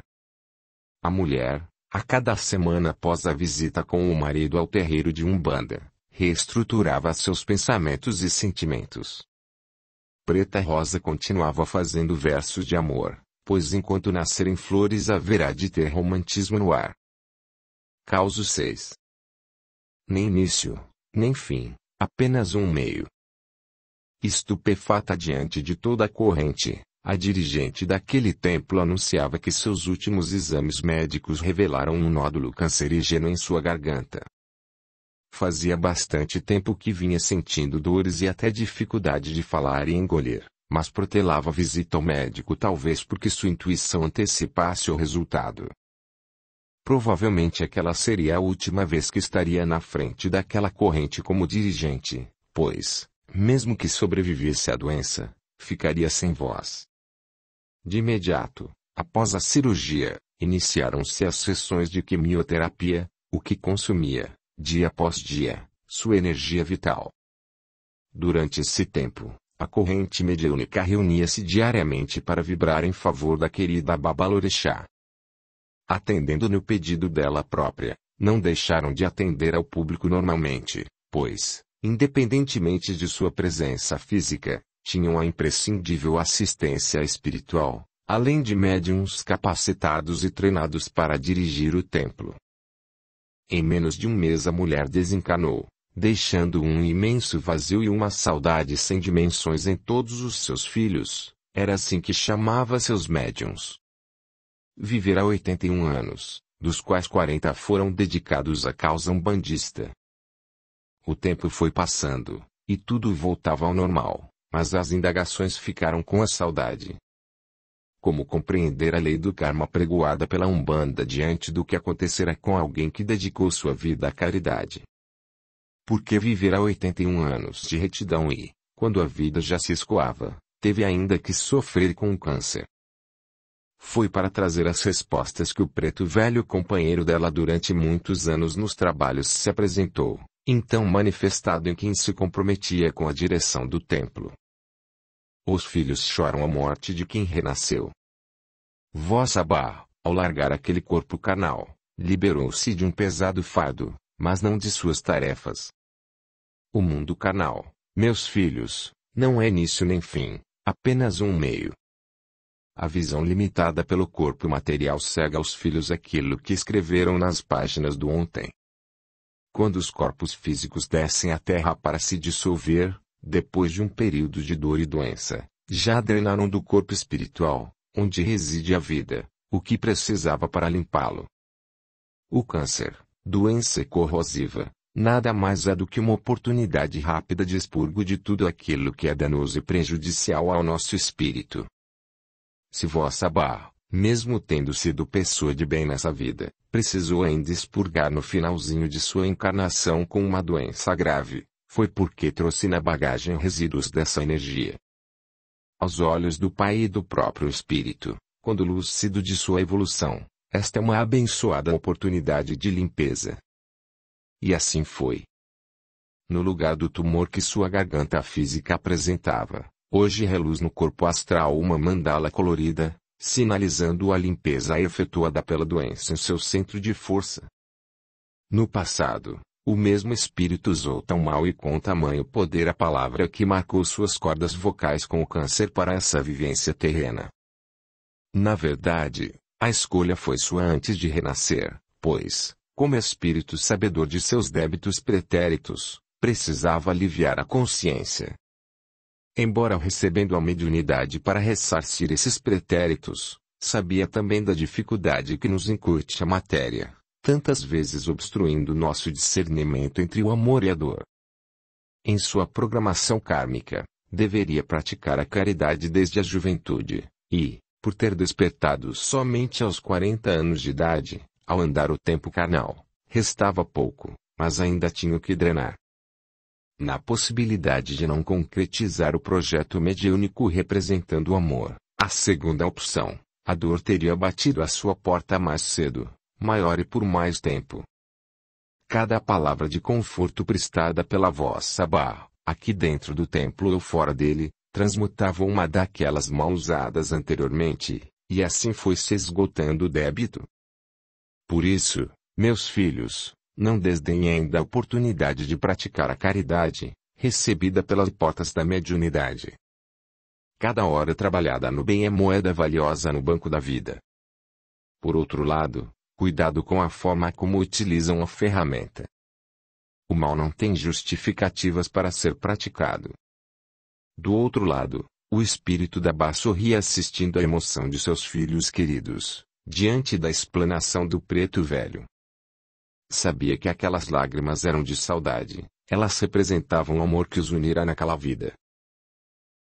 S1: A mulher, a cada semana após a visita com o marido ao terreiro de Umbanda, reestruturava seus pensamentos e sentimentos. Preta Rosa continuava fazendo versos de amor, pois enquanto nascerem flores haverá de ter romantismo no ar. Causo 6. Nem início, nem fim, apenas um meio. Estupefata diante de toda a corrente, a dirigente daquele templo anunciava que seus últimos exames médicos revelaram um nódulo cancerígeno em sua garganta. Fazia bastante tempo que vinha sentindo dores e até dificuldade de falar e engolir, mas protelava a visita ao médico talvez porque sua intuição antecipasse o resultado. Provavelmente aquela seria a última vez que estaria na frente daquela corrente como dirigente, pois, mesmo que sobrevivesse à doença, ficaria sem voz. De imediato, após a cirurgia, iniciaram-se as sessões de quimioterapia, o que consumia, dia após dia, sua energia vital. Durante esse tempo, a corrente mediúnica reunia-se diariamente para vibrar em favor da querida Babalorixá. Atendendo no pedido dela própria, não deixaram de atender ao público normalmente, pois, independentemente de sua presença física, tinham a imprescindível assistência espiritual, além de médiuns capacitados e treinados para dirigir o templo. Em menos de um mês a mulher desencanou, deixando um imenso vazio e uma saudade sem dimensões em todos os seus filhos. Era assim que chamava seus médiuns. Viverá 81 anos, dos quais 40 foram dedicados à causa umbandista. O tempo foi passando, e tudo voltava ao normal, mas as indagações ficaram com a saudade. Como compreender a lei do karma pregoada pela Umbanda diante do que acontecerá com alguém que dedicou sua vida à caridade? Por que viverá 81 anos de retidão e, quando a vida já se escoava, teve ainda que sofrer com o câncer? Foi para trazer as respostas que o preto velho companheiro dela durante muitos anos nos trabalhos se apresentou, então manifestado em quem se comprometia com a direção do templo. Os filhos choram a morte de quem renasceu. Vó Sabá, ao largar aquele corpo carnal, liberou-se de um pesado fardo, mas não de suas tarefas. O mundo carnal, meus filhos, não é início nem fim, apenas um meio. A visão limitada pelo corpo material cega aos filhos aquilo que escreveram nas páginas do ontem. Quando os corpos físicos descem à terra para se dissolver, depois de um período de dor e doença, já drenaram do corpo espiritual, onde reside a vida, o que precisava para limpá-lo. O câncer, doença corrosiva, nada mais é do que uma oportunidade rápida de expurgo de tudo aquilo que é danoso e prejudicial ao nosso espírito. Se Vó Sabá, mesmo tendo sido pessoa de bem nessa vida, precisou ainda expurgar no finalzinho de sua encarnação com uma doença grave, foi porque trouxe na bagagem resíduos dessa energia. Aos olhos do Pai e do próprio Espírito, quando lúcido de sua evolução, esta é uma abençoada oportunidade de limpeza. E assim foi. No lugar do tumor que sua garganta física apresentava, hoje reluz no corpo astral uma mandala colorida, sinalizando a limpeza efetuada pela doença em seu centro de força. No passado, o mesmo espírito usou tão mal e com tamanho poder a palavra que marcou suas cordas vocais com o câncer para essa vivência terrena. Na verdade, a escolha foi sua antes de renascer, pois, como espírito sabedor de seus débitos pretéritos, precisava aliviar a consciência. Embora recebendo a mediunidade para ressarcir esses pretéritos, sabia também da dificuldade que nos incute a matéria, tantas vezes obstruindo nosso discernimento entre o amor e a dor. Em sua programação kármica, deveria praticar a caridade desde a juventude, e, por ter despertado somente aos 40 anos de idade, ao andar o tempo carnal, restava pouco, mas ainda tinha o que drenar. Na possibilidade de não concretizar o projeto mediúnico representando o amor, a segunda opção, a dor teria batido à sua porta mais cedo, maior e por mais tempo. Cada palavra de conforto prestada pela Vó Sabá, aqui dentro do templo ou fora dele, transmutava uma daquelas mal usadas anteriormente, e assim foi se esgotando o débito. Por isso, meus filhos, não desdenhem ainda a oportunidade de praticar a caridade, recebida pelas portas da mediunidade. Cada hora trabalhada no bem é moeda valiosa no banco da vida. Por outro lado, cuidado com a forma como utilizam a ferramenta. O mal não tem justificativas para ser praticado. Do outro lado, o espírito da Bá sorria assistindo à emoção de seus filhos queridos, diante da explanação do preto velho. Sabia que aquelas lágrimas eram de saudade, elas representavam o amor que os unira naquela vida.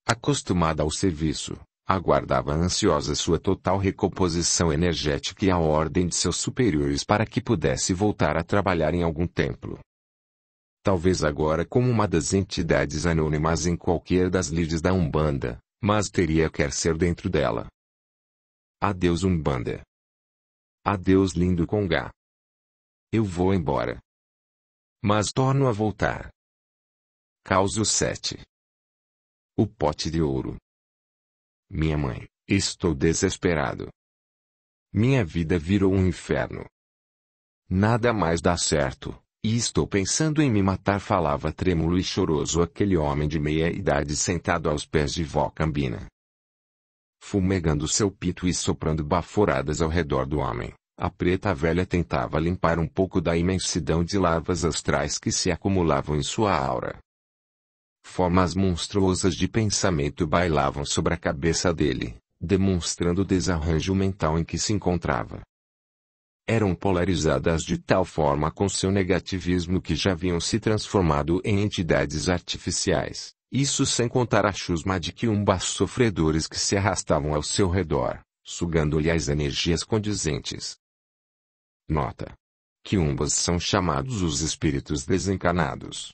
S1: Acostumada ao serviço, aguardava ansiosa sua total recomposição energética e a ordem de seus superiores para que pudesse voltar a trabalhar em algum templo. Talvez agora como uma das entidades anônimas em qualquer das lides da Umbanda, mas teria que ser dentro dela. Adeus Umbanda. Adeus lindo Congá. Eu vou embora. Mas torno a voltar. Causo 7. O pote de ouro. Minha mãe, estou desesperado. Minha vida virou um inferno. Nada mais dá certo, e estou pensando em me matar, falava trêmulo e choroso aquele homem de meia idade sentado aos pés de vó Cambina. Fumegando seu pito e soprando baforadas ao redor do homem, a preta velha tentava limpar um pouco da imensidão de larvas astrais que se acumulavam em sua aura. Formas monstruosas de pensamento bailavam sobre a cabeça dele, demonstrando o desarranjo mental em que se encontrava. Eram polarizadas de tal forma com seu negativismo que já haviam se transformado em entidades artificiais, isso sem contar a chusma de quiumbas sofredores que se arrastavam ao seu redor, sugando-lhe as energias condizentes. Nota: quiumbas são chamados os espíritos desencarnados.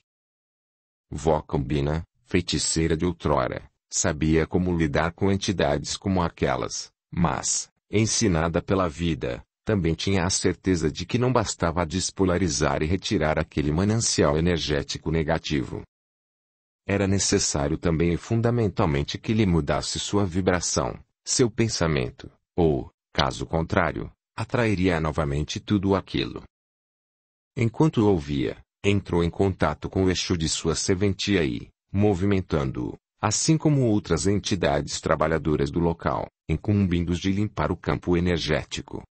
S1: Vó Cambina, feiticeira de outrora, sabia como lidar com entidades como aquelas, mas, ensinada pela vida, também tinha a certeza de que não bastava despolarizar e retirar aquele manancial energético negativo. Era necessário também e fundamentalmente que lhe mudasse sua vibração, seu pensamento, ou, caso contrário, atrairia novamente tudo aquilo. Enquanto ouvia, entrou em contato com o eixo de sua serventia e, movimentando-o, assim como outras entidades trabalhadoras do local, incumbindo-os de limpar o campo energético.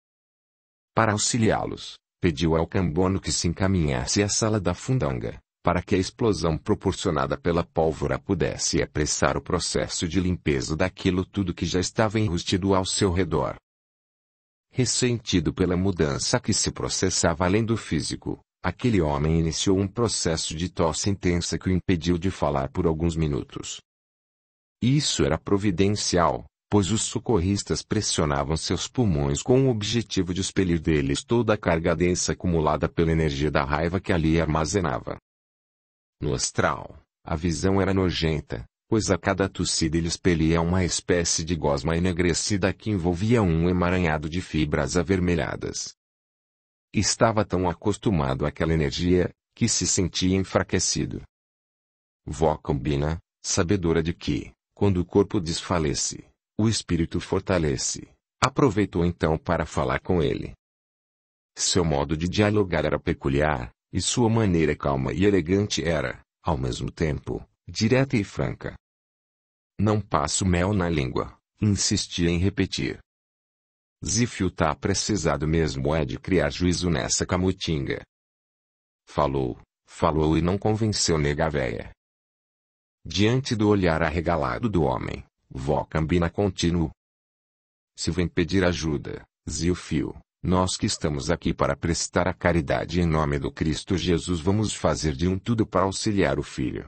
S1: Para auxiliá-los, pediu ao Cambono que se encaminhasse à sala da Fundanga, para que a explosão proporcionada pela pólvora pudesse apressar o processo de limpeza daquilo tudo que já estava enrustido ao seu redor. Ressentido pela mudança que se processava além do físico, aquele homem iniciou um processo de tosse intensa que o impediu de falar por alguns minutos. Isso era providencial, pois os socorristas pressionavam seus pulmões com o objetivo de expelir deles toda a carga densa acumulada pela energia da raiva que ali armazenava. No astral, a visão era nojenta, pois a cada tossida ele expelia uma espécie de gosma enegrecida que envolvia um emaranhado de fibras avermelhadas. Estava tão acostumado àquela energia, que se sentia enfraquecido. Vó Cambina, sabedora de que, quando o corpo desfalece, o espírito fortalece, aproveitou então para falar com ele. Seu modo de dialogar era peculiar, e sua maneira calma e elegante era, ao mesmo tempo, direta e franca. Não passo mel na língua, insistia em repetir. Zífio tá precisado mesmo de criar juízo nessa camutinga. Falou e não convenceu nega véia. Diante do olhar arregalado do homem, Vó Cambina continuou. Se vem pedir ajuda, Zífio, nós que estamos aqui para prestar a caridade em nome do Cristo Jesus vamos fazer de tudo para auxiliar o filho.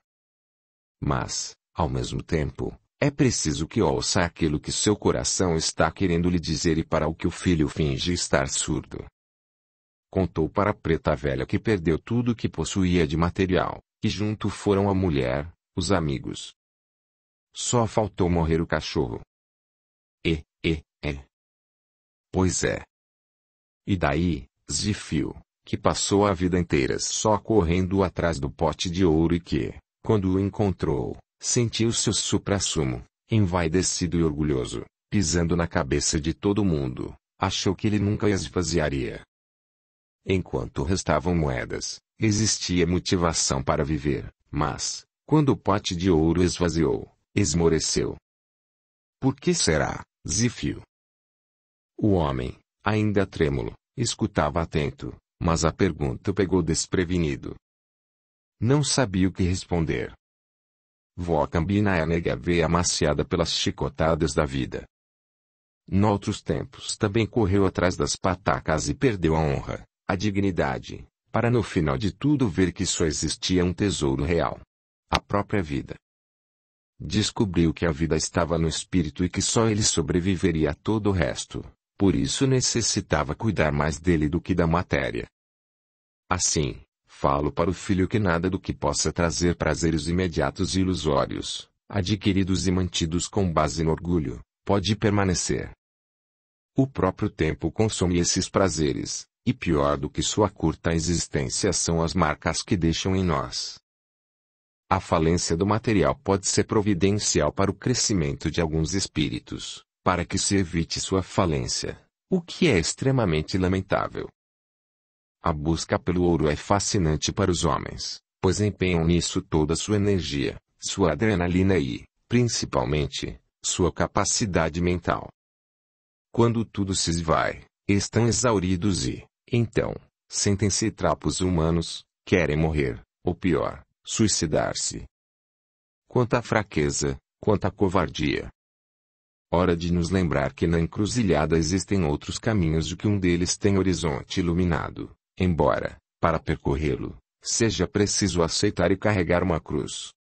S1: Mas, ao mesmo tempo, é preciso que ouça aquilo que seu coração está querendo lhe dizer e para o que o filho finge estar surdo. Contou para a preta velha que perdeu tudo o que possuía de material, e junto foram a mulher, os amigos. Só faltou morrer o cachorro. Pois é. E daí, Zífio, que passou a vida inteira só correndo atrás do pote de ouro e que, quando o encontrou, sentiu seu suprassumo, envaidecido e orgulhoso, pisando na cabeça de todo mundo, achou que ele nunca esvaziaria. Enquanto restavam moedas, existia motivação para viver, mas, quando o pote de ouro esvaziou, esmoreceu. Por que será, Zífio? O homem, ainda trêmulo, escutava atento, mas a pergunta o pegou desprevenido. Não sabia o que responder. Vó Cambina é nega veia amaciada pelas chicotadas da vida. Noutros tempos também correu atrás das patacas e perdeu a honra, a dignidade, para no final de tudo ver que só existia um tesouro real: a própria vida. Descobriu que a vida estava no espírito e que só ele sobreviveria a todo o resto, por isso necessitava cuidar mais dele do que da matéria. Assim, falo para o filho que nada do que possa trazer prazeres imediatos e ilusórios, adquiridos e mantidos com base no orgulho, pode permanecer. O próprio tempo consome esses prazeres, e pior do que sua curta existência são as marcas que deixam em nós. A falência do material pode ser providencial para o crescimento de alguns espíritos, para que se evite sua falência, o que é extremamente lamentável. A busca pelo ouro é fascinante para os homens, pois empenham nisso toda sua energia, sua adrenalina e, principalmente, sua capacidade mental. Quando tudo se esvai, estão exauridos e, então, sentem-se trapos humanos, querem morrer, ou pior, suicidar-se. Quanta fraqueza, quanta covardia. Hora de nos lembrar que na encruzilhada existem outros caminhos e que um deles tem horizonte iluminado, embora, para percorrê-lo, seja preciso aceitar e carregar uma cruz.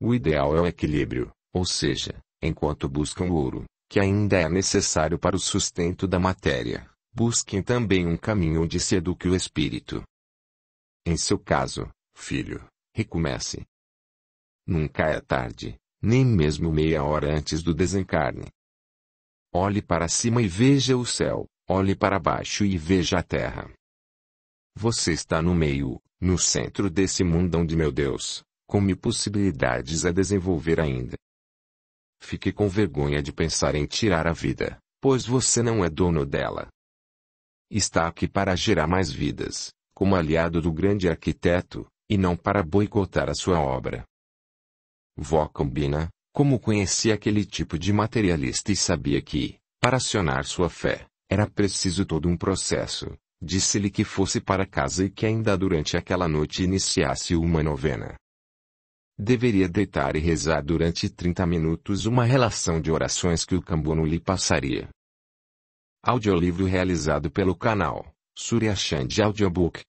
S1: O ideal é o equilíbrio, ou seja, enquanto buscam o ouro, que ainda é necessário para o sustento da matéria, busquem também um caminho onde se eduque o espírito. Em seu caso, filho, recomece. Nunca é tarde, nem mesmo meia hora antes do desencarne. Olhe para cima e veja o céu, olhe para baixo e veja a terra. Você está no meio, no centro desse mundão de meu Deus, com mil possibilidades a desenvolver ainda. Fique com vergonha de pensar em tirar a vida, pois você não é dono dela. Está aqui para gerar mais vidas, como aliado do grande arquiteto, e não para boicotar a sua obra. Vó Cambina, como conhecia aquele tipo de materialista e sabia que, para acionar sua fé, era preciso todo um processo, disse-lhe que fosse para casa e que ainda durante aquela noite iniciasse uma novena. Deveria deitar e rezar durante 30 minutos uma relação de orações que o Cambono lhe passaria. Audiolivro realizado pelo canal Surya Chand Audiobook.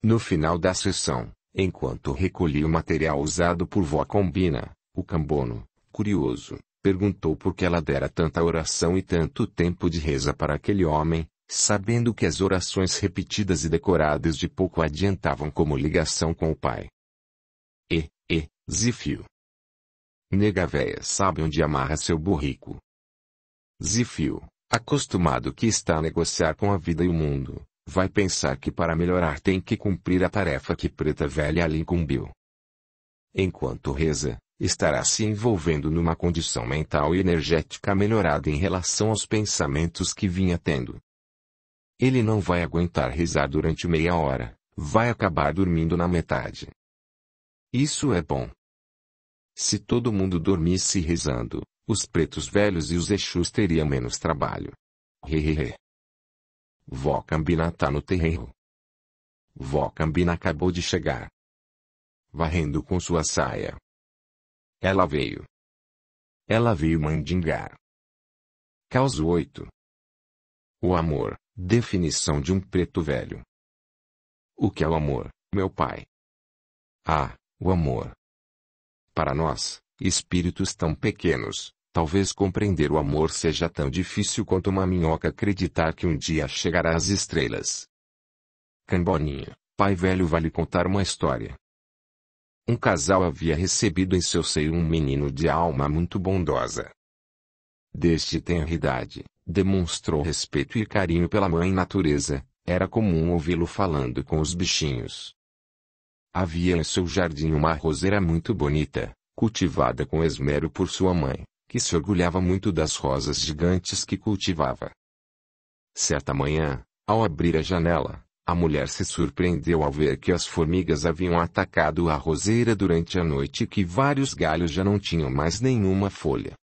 S1: No final da sessão, enquanto recolhia o material usado por Vó Cambina, o Cambono, curioso, perguntou por que ela dera tanta oração e tanto tempo de reza para aquele homem, sabendo que as orações repetidas e decoradas de pouco adiantavam como ligação com o pai. Zifio. Nega véia sabe onde amarra seu burrico. Zifio, acostumado que está a negociar com a vida e o mundo, vai pensar que para melhorar tem que cumprir a tarefa que preta velha lhe incumbiu. Enquanto reza, estará se envolvendo numa condição mental e energética melhorada em relação aos pensamentos que vinha tendo. Ele não vai aguentar rezar durante meia hora, vai acabar dormindo na metade. Isso é bom. Se todo mundo dormisse rezando, os pretos velhos e os Exus teriam menos trabalho. Hehehe. Vó Cambina tá no terreiro. Vó Cambina acabou de chegar. Varrendo com sua saia. Ela veio. Ela veio mandingar. Caos 8. O amor, definição de um preto velho. O que é o amor, meu pai? Ah, o amor. Para nós, espíritos tão pequenos, talvez compreender o amor seja tão difícil quanto uma minhoca acreditar que um dia chegará às estrelas. Camboninha, pai velho vai lhe contar uma história. Um casal havia recebido em seu seio um menino de alma muito bondosa. Desde tenra idade, demonstrou respeito e carinho pela mãe natureza, era comum ouvi-lo falando com os bichinhos. Havia em seu jardim uma roseira muito bonita, cultivada com esmero por sua mãe, que se orgulhava muito das rosas gigantes que cultivava. Certa manhã, ao abrir a janela, a mulher se surpreendeu ao ver que as formigas haviam atacado a roseira durante a noite e que vários galhos já não tinham mais nenhuma folha.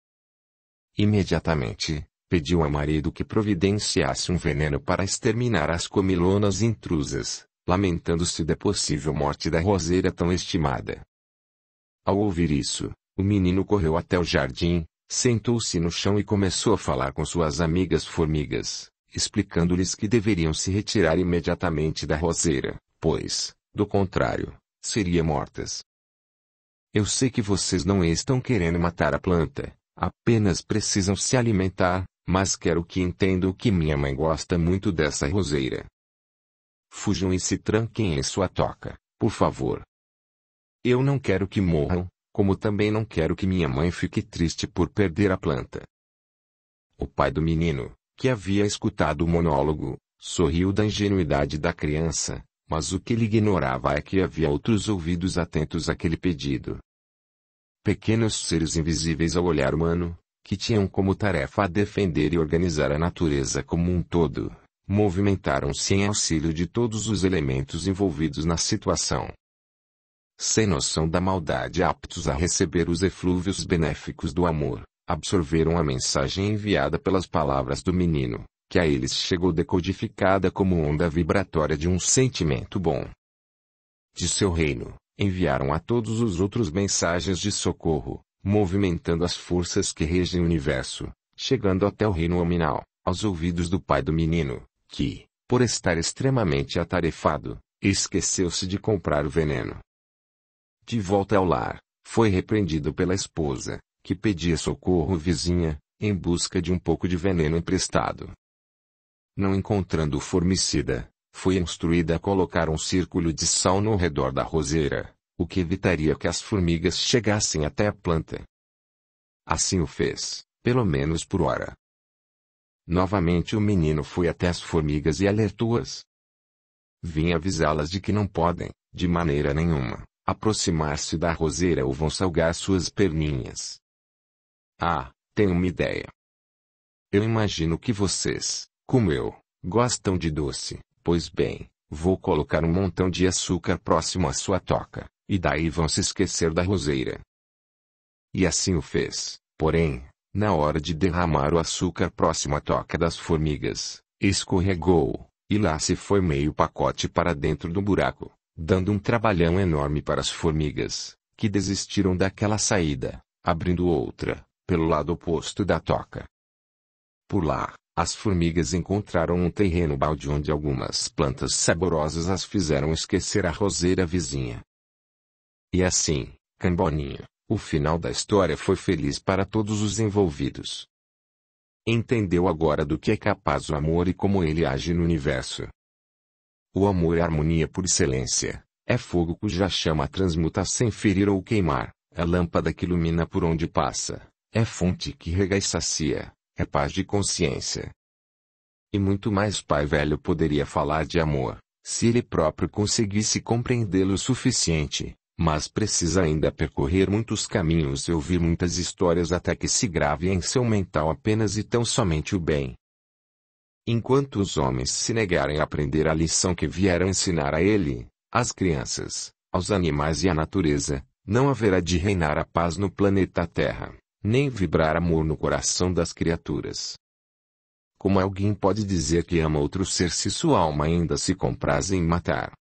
S1: Imediatamente, pediu ao marido que providenciasse um veneno para exterminar as comilonas intrusas, lamentando-se da possível morte da roseira tão estimada. Ao ouvir isso, o menino correu até o jardim, sentou-se no chão e começou a falar com suas amigas formigas, explicando-lhes que deveriam se retirar imediatamente da roseira, pois, do contrário, seriam mortas. Eu sei que vocês não estão querendo matar a planta, apenas precisam se alimentar, mas quero que entendam que minha mãe gosta muito dessa roseira. Fujam e se tranquem em sua toca, por favor. Eu não quero que morram, como também não quero que minha mãe fique triste por perder a planta. O pai do menino, que havia escutado o monólogo, sorriu da ingenuidade da criança, mas o que ele ignorava é que havia outros ouvidos atentos àquele pedido. Pequenos seres invisíveis ao olhar humano, que tinham como tarefa a defender e organizar a natureza como um todo, movimentaram-se em auxílio de todos os elementos envolvidos na situação. sem noção da maldade, aptos a receber os eflúvios benéficos do amor, absorveram a mensagem enviada pelas palavras do menino, que a eles chegou decodificada como onda vibratória de um sentimento bom. De seu reino, enviaram a todos os outros mensagens de socorro, movimentando as forças que regem o universo, chegando até o reino nominal, aos ouvidos do pai do menino, que, por estar extremamente atarefado, esqueceu-se de comprar o veneno. De volta ao lar, foi repreendido pela esposa, que pedia socorro vizinha, em busca de um pouco de veneno emprestado. Não encontrando o formicida, foi instruída a colocar um círculo de sal no redor da roseira, o que evitaria que as formigas chegassem até a planta. Assim o fez, pelo menos por hora. Novamente o menino foi até as formigas e alertou-as. Vim avisá-las de que não podem, de maneira nenhuma, aproximar-se da roseira ou vão salgar suas perninhas. Ah, tenho uma ideia. Eu imagino que vocês, como eu, gostam de doce. Pois bem, vou colocar um montão de açúcar próximo à sua toca, e daí vão se esquecer da roseira. E assim o fez, porém, na hora de derramar o açúcar próximo à toca das formigas, escorregou, e lá se foi meio pacote para dentro do buraco, dando um trabalhão enorme para as formigas, que desistiram daquela saída, abrindo outra, pelo lado oposto da toca. Por lá, as formigas encontraram um terreno baldio onde algumas plantas saborosas as fizeram esquecer a roseira vizinha. E assim, Camboninho, o final da história foi feliz para todos os envolvidos. Entendeu agora do que é capaz o amor e como ele age no universo. O amor é harmonia por excelência, é fogo cuja chama transmuta sem ferir ou queimar, é lâmpada que ilumina por onde passa, é fonte que rega e sacia. É paz de consciência. E muito mais pai velho poderia falar de amor, se ele próprio conseguisse compreendê-lo o suficiente, mas precisa ainda percorrer muitos caminhos e ouvir muitas histórias até que se grave em seu mental apenas e tão somente o bem. Enquanto os homens se negarem a aprender a lição que vieram ensinar a ele, às crianças, aos animais e à natureza, não haverá de reinar a paz no planeta Terra. Nem vibrar amor no coração das criaturas. Como alguém pode dizer que ama outro ser se sua alma ainda se compraz em matar?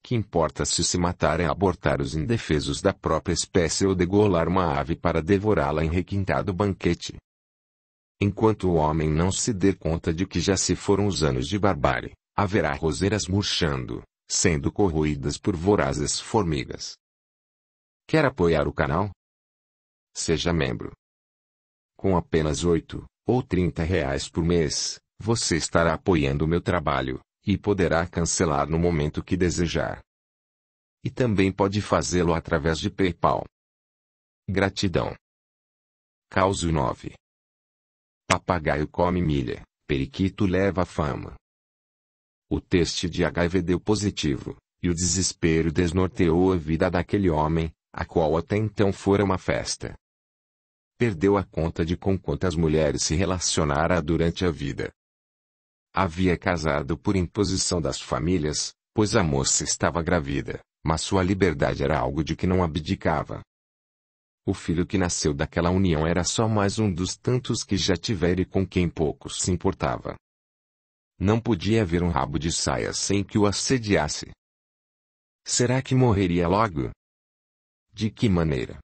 S1: Que importa se matar é abortar os indefesos da própria espécie ou degolar uma ave para devorá-la em requintado banquete? Enquanto o homem não se der conta de que já se foram os anos de barbárie, haverá roseiras murchando, sendo corroídas por vorazes formigas. Quer apoiar o canal? Seja membro. Com apenas R$ 8 ou R$ 30 por mês, você estará apoiando o meu trabalho, e poderá cancelar no momento que desejar. E também pode fazê-lo através de PayPal. Gratidão. Causo 9. Papagaio come milha, periquito leva fama. O teste de HIV deu positivo, e o desespero desnorteou a vida daquele homem, a qual até então fora uma festa. Perdeu a conta de com quantas mulheres se relacionara durante a vida. Havia casado por imposição das famílias, pois a moça estava grávida, mas sua liberdade era algo de que não abdicava. O filho que nasceu daquela união era só mais um dos tantos que já tivera e com quem pouco se importava. Não podia haver um rabo de saia sem que o assediasse. Será que morreria logo? De que maneira?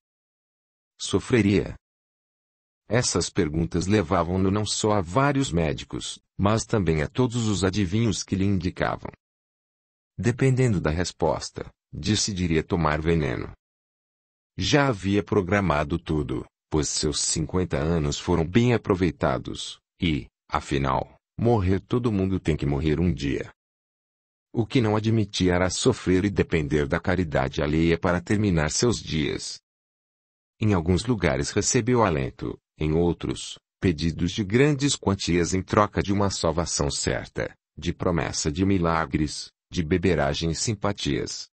S1: Sofreria? Essas perguntas levavam-no não só a vários médicos, mas também a todos os adivinhos que lhe indicavam. Dependendo da resposta, decidiria tomar veneno. Já havia programado tudo, pois seus 50 anos foram bem aproveitados, e, afinal, morrer todo mundo tem que morrer um dia. O que não admitia era sofrer e depender da caridade alheia para terminar seus dias. Em alguns lugares recebeu alento, em outros, pedidos de grandes quantias em troca de uma salvação certa, de promessa de milagres, de beberagem e simpatias.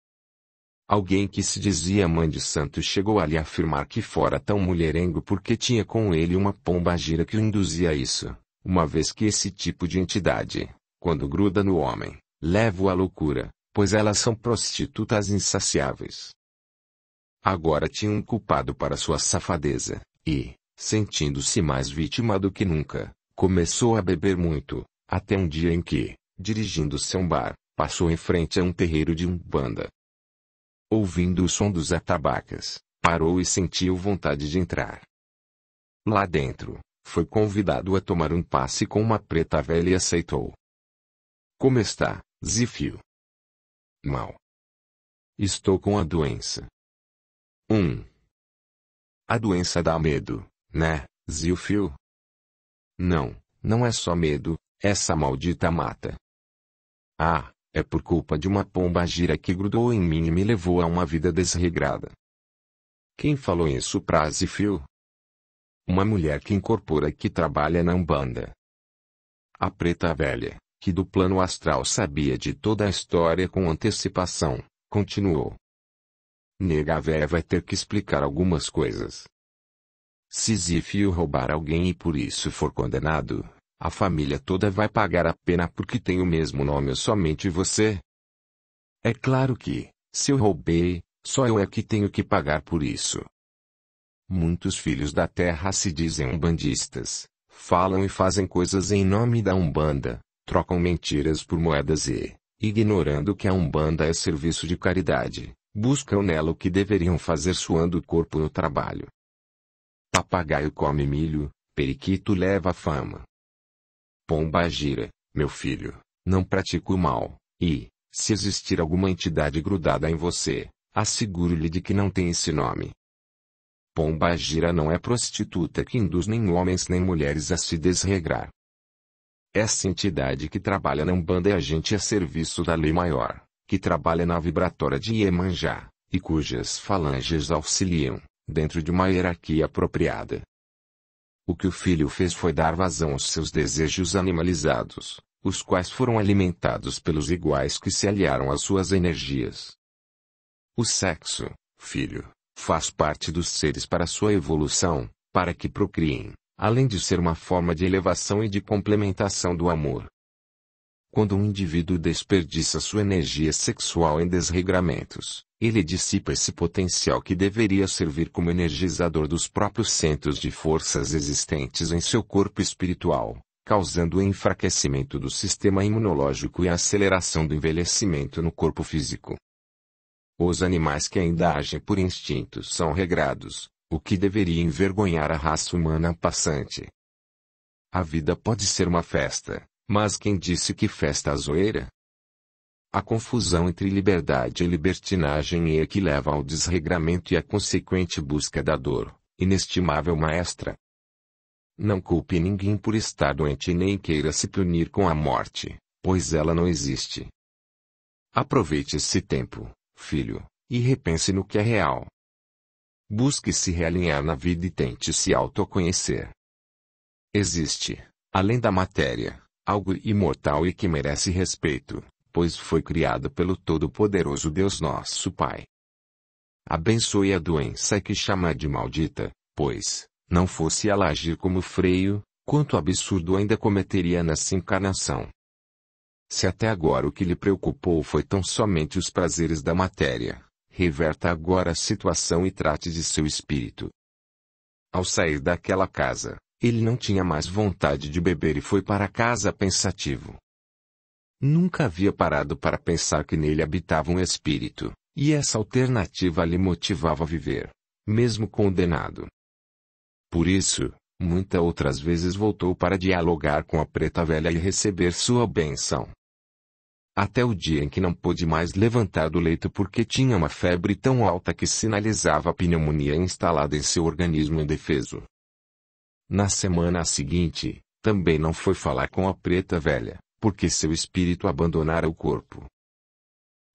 S1: Alguém que se dizia mãe de santo chegou a lhe afirmar que fora tão mulherengo porque tinha com ele uma pombagira que o induzia a isso, uma vez que esse tipo de entidade, quando gruda no homem, leva-o à loucura, pois elas são prostitutas insaciáveis. Agora tinha um culpado para sua safadeza, e, sentindo-se mais vítima do que nunca, começou a beber muito, até um dia em que, dirigindo-se a um bar, passou em frente a um terreiro de umbanda. Ouvindo o som dos atabaques, parou e sentiu vontade de entrar. Lá dentro, foi convidado a tomar um passe com uma preta velha e aceitou. Como está, Zifio? Mal. Estou com a doença. A doença dá medo, né, Zifio? Não, não é só medo, essa maldita mata. Ah, é por culpa de uma pombagira que grudou em mim e me levou a uma vida desregrada. Quem falou isso pra Zifio? Uma mulher que incorpora que trabalha na Umbanda. A preta velha, que do plano astral sabia de toda a história com antecipação, continuou. Nega véia vai ter que explicar algumas coisas. Se Zifio roubar alguém e por isso for condenado, a família toda vai pagar a pena porque tem o mesmo nome ou somente você? É claro que, se eu roubei, só eu é que tenho que pagar por isso. Muitos filhos da terra se dizem umbandistas, falam e fazem coisas em nome da Umbanda, trocam mentiras por moedas e, ignorando que a Umbanda é serviço de caridade, buscam nela o que deveriam fazer suando o corpo no trabalho. Papagaio come milho, periquito leva fama. Pombagira, meu filho, não pratique o mal, e, se existir alguma entidade grudada em você, asseguro-lhe de que não tem esse nome. Pombagira não é prostituta que induz nem homens nem mulheres a se desregrar. Essa entidade que trabalha na Umbanda é agente a serviço da lei maior, que trabalha na vibratória de Iemanjá, e cujas falanges auxiliam, dentro de uma hierarquia apropriada. O que o filho fez foi dar vazão aos seus desejos animalizados, os quais foram alimentados pelos iguais que se aliaram às suas energias. O sexo, filho, faz parte dos seres para sua evolução, para que procriem, além de ser uma forma de elevação e de complementação do amor. Quando um indivíduo desperdiça sua energia sexual em desregramentos, ele dissipa esse potencial que deveria servir como energizador dos próprios centros de forças existentes em seu corpo espiritual, causando o enfraquecimento do sistema imunológico e a aceleração do envelhecimento no corpo físico. Os animais que ainda agem por instintos são regrados, o que deveria envergonhar a raça humana passante. A vida pode ser uma festa, mas quem disse que festa é zoeira? A confusão entre liberdade e libertinagem é que leva ao desregramento e à consequente busca da dor, inestimável maestra. Não culpe ninguém por estar doente e nem queira se punir com a morte, pois ela não existe. Aproveite esse tempo, filho, e repense no que é real. Busque se realinhar na vida e tente se autoconhecer. Existe, além da matéria, algo imortal e que merece respeito, pois foi criado pelo Todo-Poderoso Deus nosso Pai. Abençoe a doença que chama de maldita, pois, não fosse ela agir como freio, quanto absurdo ainda cometeria nessa encarnação. Se até agora o que lhe preocupou foi tão somente os prazeres da matéria, reverta agora a situação e trate de seu espírito. Ao sair daquela casa, ele não tinha mais vontade de beber e foi para casa pensativo. Nunca havia parado para pensar que nele habitava um espírito, e essa alternativa lhe motivava a viver, mesmo condenado. Por isso, muitas outras vezes voltou para dialogar com a preta velha e receber sua bênção. Até o dia em que não pôde mais levantar do leito porque tinha uma febre tão alta que sinalizava a pneumonia instalada em seu organismo indefeso. Na semana seguinte, também não foi falar com a preta velha, porque seu espírito abandonara o corpo.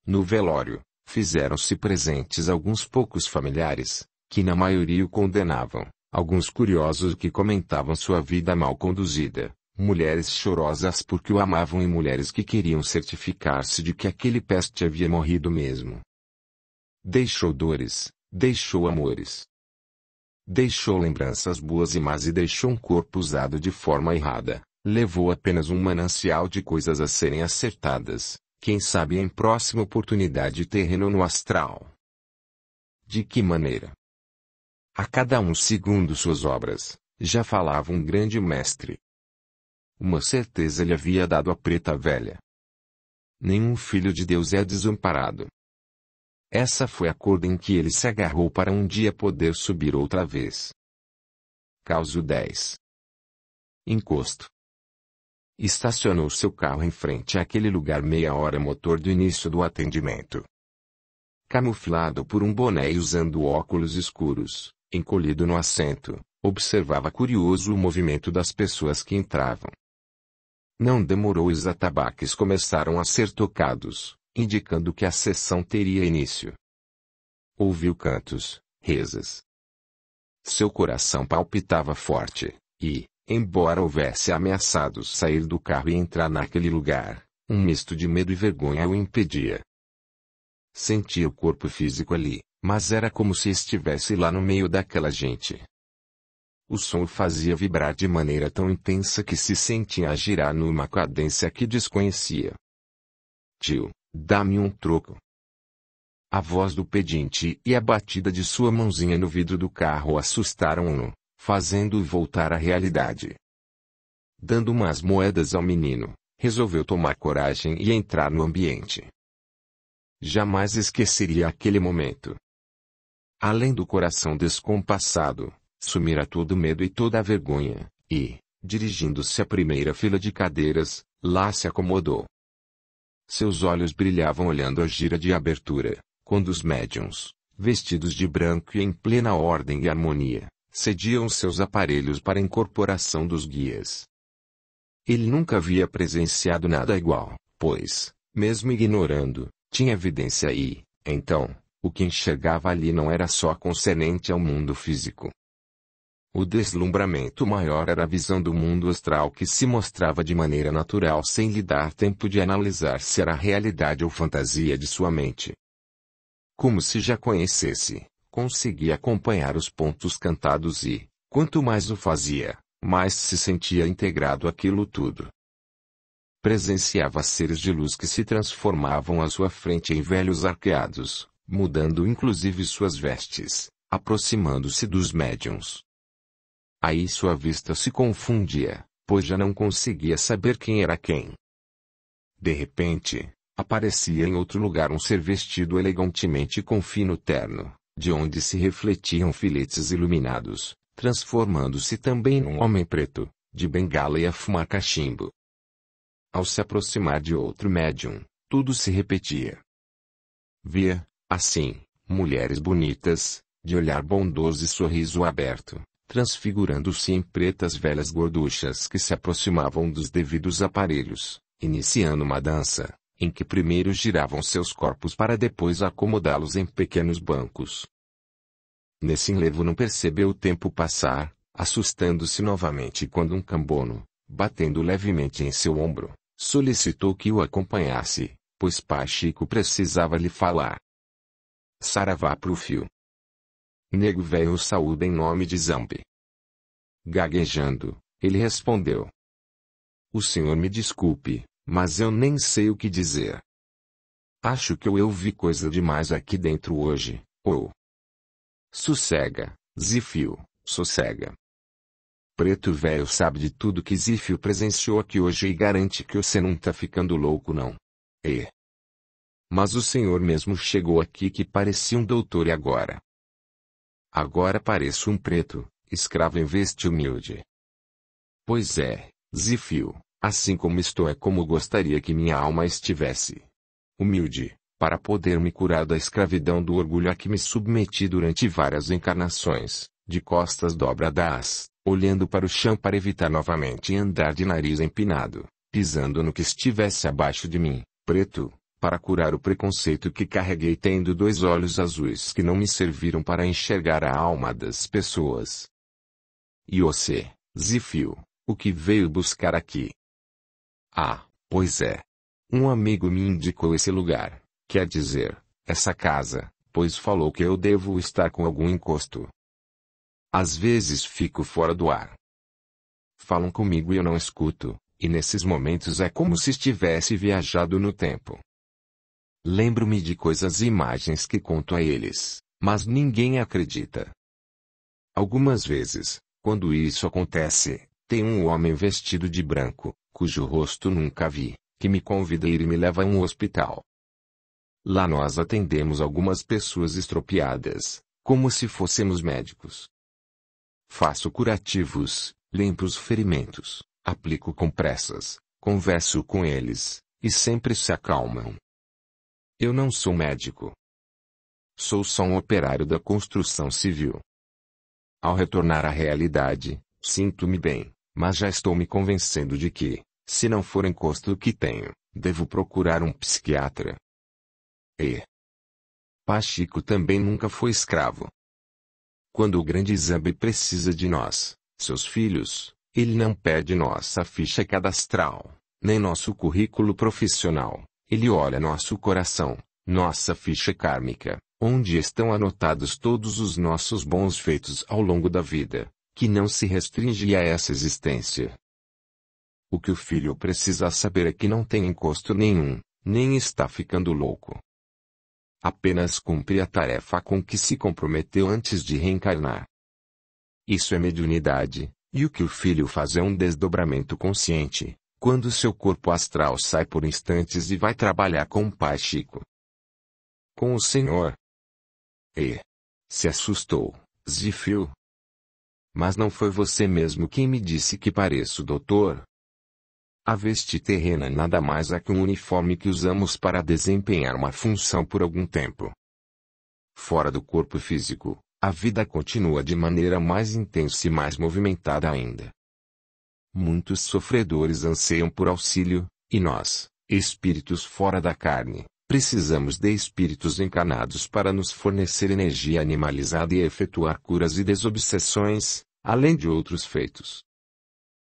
S1: No velório, fizeram-se presentes alguns poucos familiares, que na maioria o condenavam, alguns curiosos que comentavam sua vida mal conduzida, mulheres chorosas porque o amavam e mulheres que queriam certificar-se de que aquele peste havia morrido mesmo. Deixou dores, deixou amores. Deixou lembranças boas e más e deixou um corpo usado de forma errada, levou apenas um manancial de coisas a serem acertadas, Quem sabe em próxima oportunidade terreno no astral. De que maneira? A cada um segundo suas obras, já falava um grande mestre. Uma certeza lhe havia dado a preta velha. Nenhum filho de Deus é desamparado. Essa foi a corda em que ele se agarrou para um dia poder subir outra vez. Causo 10. Encosto. Estacionou seu carro em frente àquele lugar meia hora motor do início do atendimento. Camuflado por um boné e usando óculos escuros, encolhido no assento, observava curioso o movimento das pessoas que entravam. Não demorou e os atabaques começaram a ser tocados, indicando que a sessão teria início. Ouviu cantos, rezas. Seu coração palpitava forte, e, embora houvesse ameaçado sair do carro e entrar naquele lugar, um misto de medo e vergonha o impedia. Sentia o corpo físico ali, mas era como se estivesse lá no meio daquela gente. O som o fazia vibrar de maneira tão intensa que se sentia a girar numa cadência que desconhecia. Tio, dá-me um troco. A voz do pedinte e a batida de sua mãozinha no vidro do carro assustaram-no, fazendo-o voltar à realidade. Dando umas moedas ao menino, resolveu tomar coragem e entrar no ambiente. Jamais esqueceria aquele momento. Além do coração descompassado, sumira todo o medo e toda a vergonha, e, dirigindo-se à primeira fila de cadeiras, lá se acomodou. Seus olhos brilhavam olhando a gira de abertura, quando os médiuns, vestidos de branco e em plena ordem e harmonia, cediam seus aparelhos para a incorporação dos guias. Ele nunca havia presenciado nada igual, pois, mesmo ignorando, tinha evidência e, então, o que enxergava ali não era só concernente ao mundo físico. O deslumbramento maior era a visão do mundo astral que se mostrava de maneira natural sem lhe dar tempo de analisar se era realidade ou fantasia de sua mente. Como se já conhecesse, conseguia acompanhar os pontos cantados e, quanto mais o fazia, mais se sentia integrado àquilo tudo. Presenciava seres de luz que se transformavam à sua frente em velhos arqueados, mudando inclusive suas vestes, aproximando-se dos médiuns. Aí sua vista se confundia, pois já não conseguia saber quem era quem. De repente, aparecia em outro lugar um ser vestido elegantemente com fino terno, de onde se refletiam filetes iluminados, transformando-se também num homem preto, de bengala e a fumar cachimbo. Ao se aproximar de outro médium, tudo se repetia. Via, assim, mulheres bonitas, de olhar bondoso e sorriso aberto, transfigurando-se em pretas velhas gorduchas que se aproximavam dos devidos aparelhos, iniciando uma dança, em que primeiro giravam seus corpos para depois acomodá-los em pequenos bancos. Nesse enlevo não percebeu o tempo passar, assustando-se novamente quando um cambono, batendo levemente em seu ombro, solicitou que o acompanhasse, pois Pai Chico precisava lhe falar. Saravá pro fio. Nego velho saúda em nome de Zambi. Gaguejando, ele respondeu. O senhor me desculpe, mas eu nem sei o que dizer. Acho que eu vi coisa demais aqui dentro hoje, ou... Sossega, Zifio, sossega. Preto velho sabe de tudo que Zifio presenciou aqui hoje e garante que você não tá ficando louco não. Mas o senhor mesmo chegou aqui que parecia um doutor e agora? Agora pareço um preto, escravo em vez de humilde. Pois é, Zifio, assim como estou é como gostaria que minha alma estivesse. Humilde, para poder me curar da escravidão do orgulho a que me submeti durante várias encarnações, de costas dobradas, olhando para o chão para evitar novamente andar de nariz empinado, pisando no que estivesse abaixo de mim, preto, para curar o preconceito que carreguei tendo 2 olhos azuis que não me serviram para enxergar a alma das pessoas. E você, Zifio, o que veio buscar aqui? Ah, pois é. Um amigo me indicou esse lugar, quer dizer, essa casa, pois falou que eu devo estar com algum encosto. Às vezes fico fora do ar. Falam comigo e eu não escuto, e nesses momentos é como se estivesse viajado no tempo. Lembro-me de coisas e imagens que conto a eles, mas ninguém acredita. Algumas vezes, quando isso acontece, tem um homem vestido de branco, cujo rosto nunca vi, que me convida a ir e me leva a um hospital. Lá nós atendemos algumas pessoas estropiadas, como se fôssemos médicos. Faço curativos, limpo os ferimentos, aplico compressas, converso com eles, e sempre se acalmam. Eu não sou médico. Sou só um operário da construção civil. Ao retornar à realidade, sinto-me bem, mas já estou me convencendo de que, se não for encosto que tenho, devo procurar um psiquiatra. E Pachico também nunca foi escravo. Quando o grande Zambi precisa de nós, seus filhos, ele não pede nossa ficha cadastral, nem nosso currículo profissional. Ele olha nosso coração, nossa ficha kármica, onde estão anotados todos os nossos bons feitos ao longo da vida, que não se restringe a essa existência. O que o filho precisa saber é que não tem encosto nenhum, nem está ficando louco. Apenas cumpre a tarefa com que se comprometeu antes de reencarnar. Isso é mediunidade, e o que o filho faz é um desdobramento consciente, quando seu corpo astral sai por instantes e vai trabalhar com o Pai Chico. Com o Senhor. E se assustou, Zifil. Mas não foi você mesmo quem me disse que pareço doutor? A veste terrena nada mais é que um uniforme que usamos para desempenhar uma função por algum tempo. Fora do corpo físico, a vida continua de maneira mais intensa e mais movimentada ainda. Muitos sofredores anseiam por auxílio, e nós, espíritos fora da carne, precisamos de espíritos encarnados para nos fornecer energia animalizada e efetuar curas e desobsessões, além de outros feitos.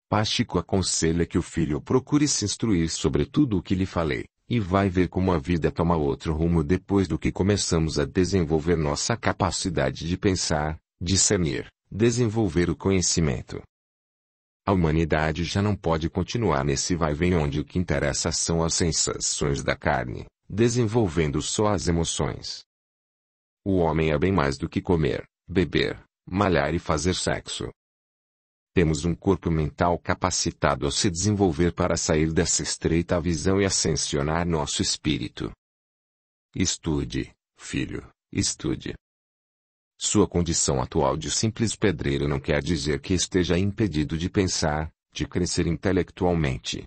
S1: Pachico aconselha que o filho procure se instruir sobre tudo o que lhe falei, e vai ver como a vida toma outro rumo depois do que começamos a desenvolver nossa capacidade de pensar, discernir, desenvolver o conhecimento. A humanidade já não pode continuar nesse vai-vem onde o que interessa são as sensações da carne, desenvolvendo só as emoções. O homem é bem mais do que comer, beber, malhar e fazer sexo. Temos um corpo mental capacitado a se desenvolver para sair dessa estreita visão e ascensionar nosso espírito. Estude, filho, estude. Sua condição atual de simples pedreiro não quer dizer que esteja impedido de pensar, de crescer intelectualmente.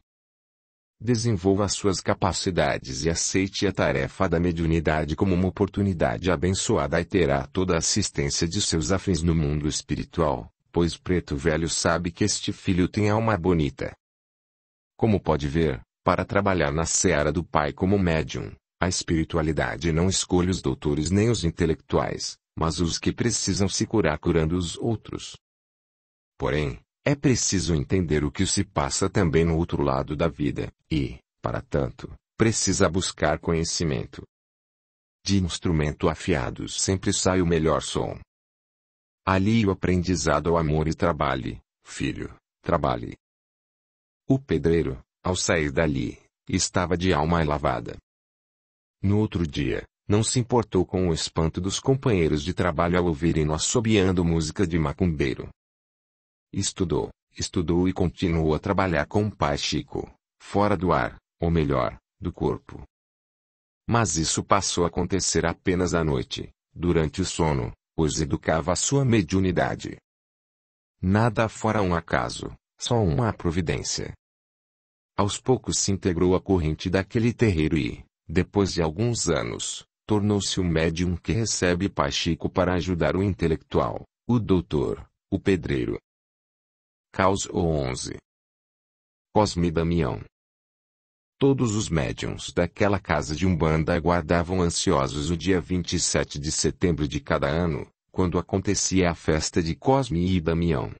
S1: Desenvolva suas capacidades e aceite a tarefa da mediunidade como uma oportunidade abençoada e terá toda a assistência de seus afins no mundo espiritual, pois Preto Velho sabe que este filho tem alma bonita. Como pode ver, para trabalhar na seara do Pai como médium, a espiritualidade não escolhe os doutores nem os intelectuais, mas os que precisam se curar curando os outros. Porém, é preciso entender o que se passa também no outro lado da vida, e, para tanto, precisa buscar conhecimento. De instrumento afiado sempre sai o melhor som. Ali o aprendizado ao amor e trabalhe, filho, trabalhe. O pedreiro, ao sair dali, estava de alma lavada. No outro dia, não se importou com o espanto dos companheiros de trabalho ao ouvirem-no assobiando música de macumbeiro. Estudou, estudou e continuou a trabalhar com o Pai Chico, fora do ar, ou melhor, do corpo. Mas isso passou a acontecer apenas à noite, durante o sono, pois educava a sua mediunidade. Nada fora um acaso, só uma providência. Aos poucos se integrou à corrente daquele terreiro e, depois de alguns anos, tornou-se um médium que recebe Pai Chico para ajudar o intelectual, o doutor, o pedreiro. Caos 11. Cosme e Damião. Todos os médiuns daquela casa de Umbanda aguardavam ansiosos o dia 27 de setembro de cada ano, quando acontecia a festa de Cosme e Damião.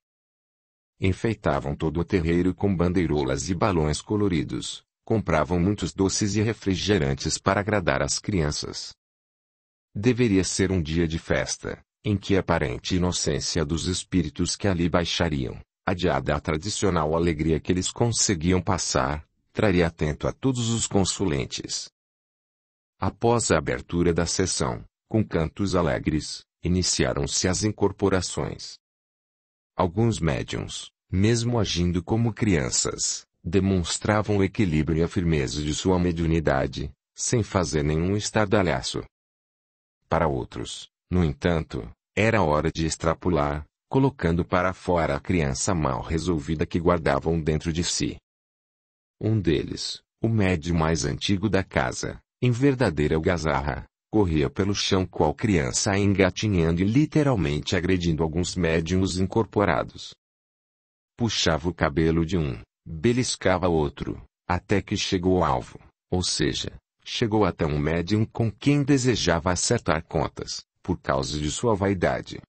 S1: Enfeitavam todo o terreiro com bandeirolas e balões coloridos, compravam muitos doces e refrigerantes para agradar as crianças. Deveria ser um dia de festa, em que a aparente inocência dos espíritos que ali baixariam, adiada a tradicional alegria que eles conseguiam passar, traria atento a todos os consulentes. Após a abertura da sessão, com cantos alegres, iniciaram-se as incorporações. Alguns médiuns, mesmo agindo como crianças, demonstravam o equilíbrio e a firmeza de sua mediunidade, sem fazer nenhum estardalhaço. Para outros, no entanto, era hora de extrapolar, colocando para fora a criança mal resolvida que guardavam dentro de si. Um deles, o médium mais antigo da casa, em verdadeira algazarra, corria pelo chão qual criança engatinhando e literalmente agredindo alguns médiuns incorporados. Puxava o cabelo de um, beliscava outro, até que chegou ao alvo, ou seja, chegou até um médium com quem desejava acertar contas, por causa de sua vaidade.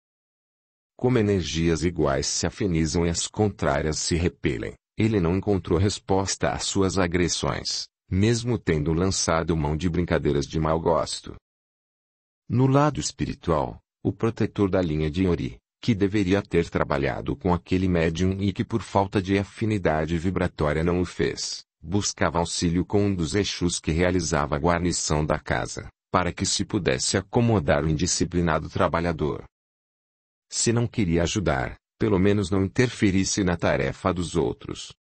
S1: Como energias iguais se afinizam e as contrárias se repelem, ele não encontrou resposta às suas agressões, mesmo tendo lançado mão de brincadeiras de mau gosto. No lado espiritual, o protetor da linha de Ori, que deveria ter trabalhado com aquele médium e que por falta de afinidade vibratória não o fez, buscava auxílio com um dos Exus que realizava a guarnição da casa, para que se pudesse acomodar o indisciplinado trabalhador. Se não queria ajudar, pelo menos não interferisse na tarefa dos outros.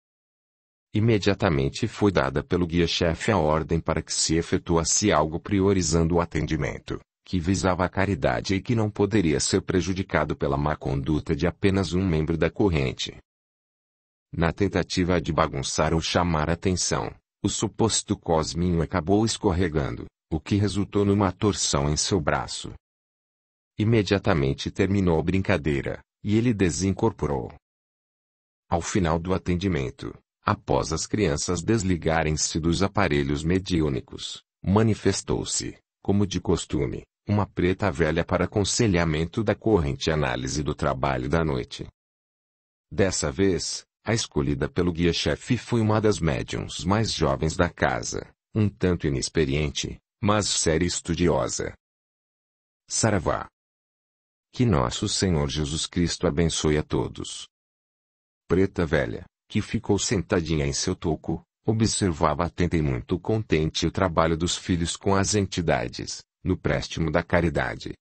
S1: Imediatamente foi dada pelo guia-chefe a ordem para que se efetuasse algo priorizando o atendimento, que visava a caridade e que não poderia ser prejudicado pela má conduta de apenas um membro da corrente. Na tentativa de bagunçar ou chamar atenção, o suposto Cosminho acabou escorregando, o que resultou numa torção em seu braço. Imediatamente terminou a brincadeira, e ele desincorporou. Ao final do atendimento, após as crianças desligarem-se dos aparelhos mediúnicos, manifestou-se, como de costume, uma preta velha para aconselhamento da corrente análise do trabalho da noite. Dessa vez, a escolhida pelo guia-chefe foi uma das médiuns mais jovens da casa, um tanto inexperiente, mas séria e estudiosa. Saravá. Que nosso Senhor Jesus Cristo abençoe a todos. Preta velha, que ficou sentadinha em seu toco, observava atenta e muito contente o trabalho dos filhos com as entidades, no préstimo da caridade.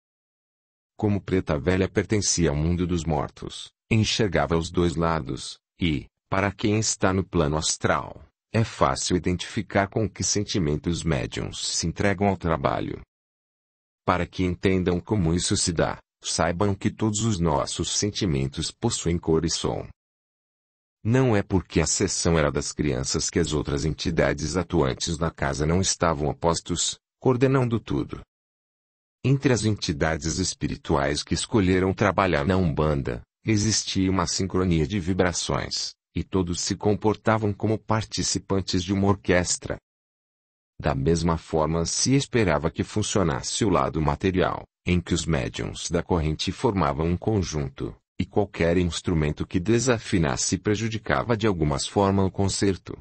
S1: Como Preta velha pertencia ao mundo dos mortos, enxergava os dois lados, e, para quem está no plano astral, é fácil identificar com que sentimentos médiuns se entregam ao trabalho. Para que entendam como isso se dá, saibam que todos os nossos sentimentos possuem cor e som. Não é porque a sessão era das crianças que as outras entidades atuantes na casa não estavam a postos, coordenando tudo. Entre as entidades espirituais que escolheram trabalhar na Umbanda, existia uma sincronia de vibrações, e todos se comportavam como participantes de uma orquestra. Da mesma forma se esperava que funcionasse o lado material, em que os médiuns da corrente formavam um conjunto, e qualquer instrumento que desafinasse prejudicava de alguma forma o concerto.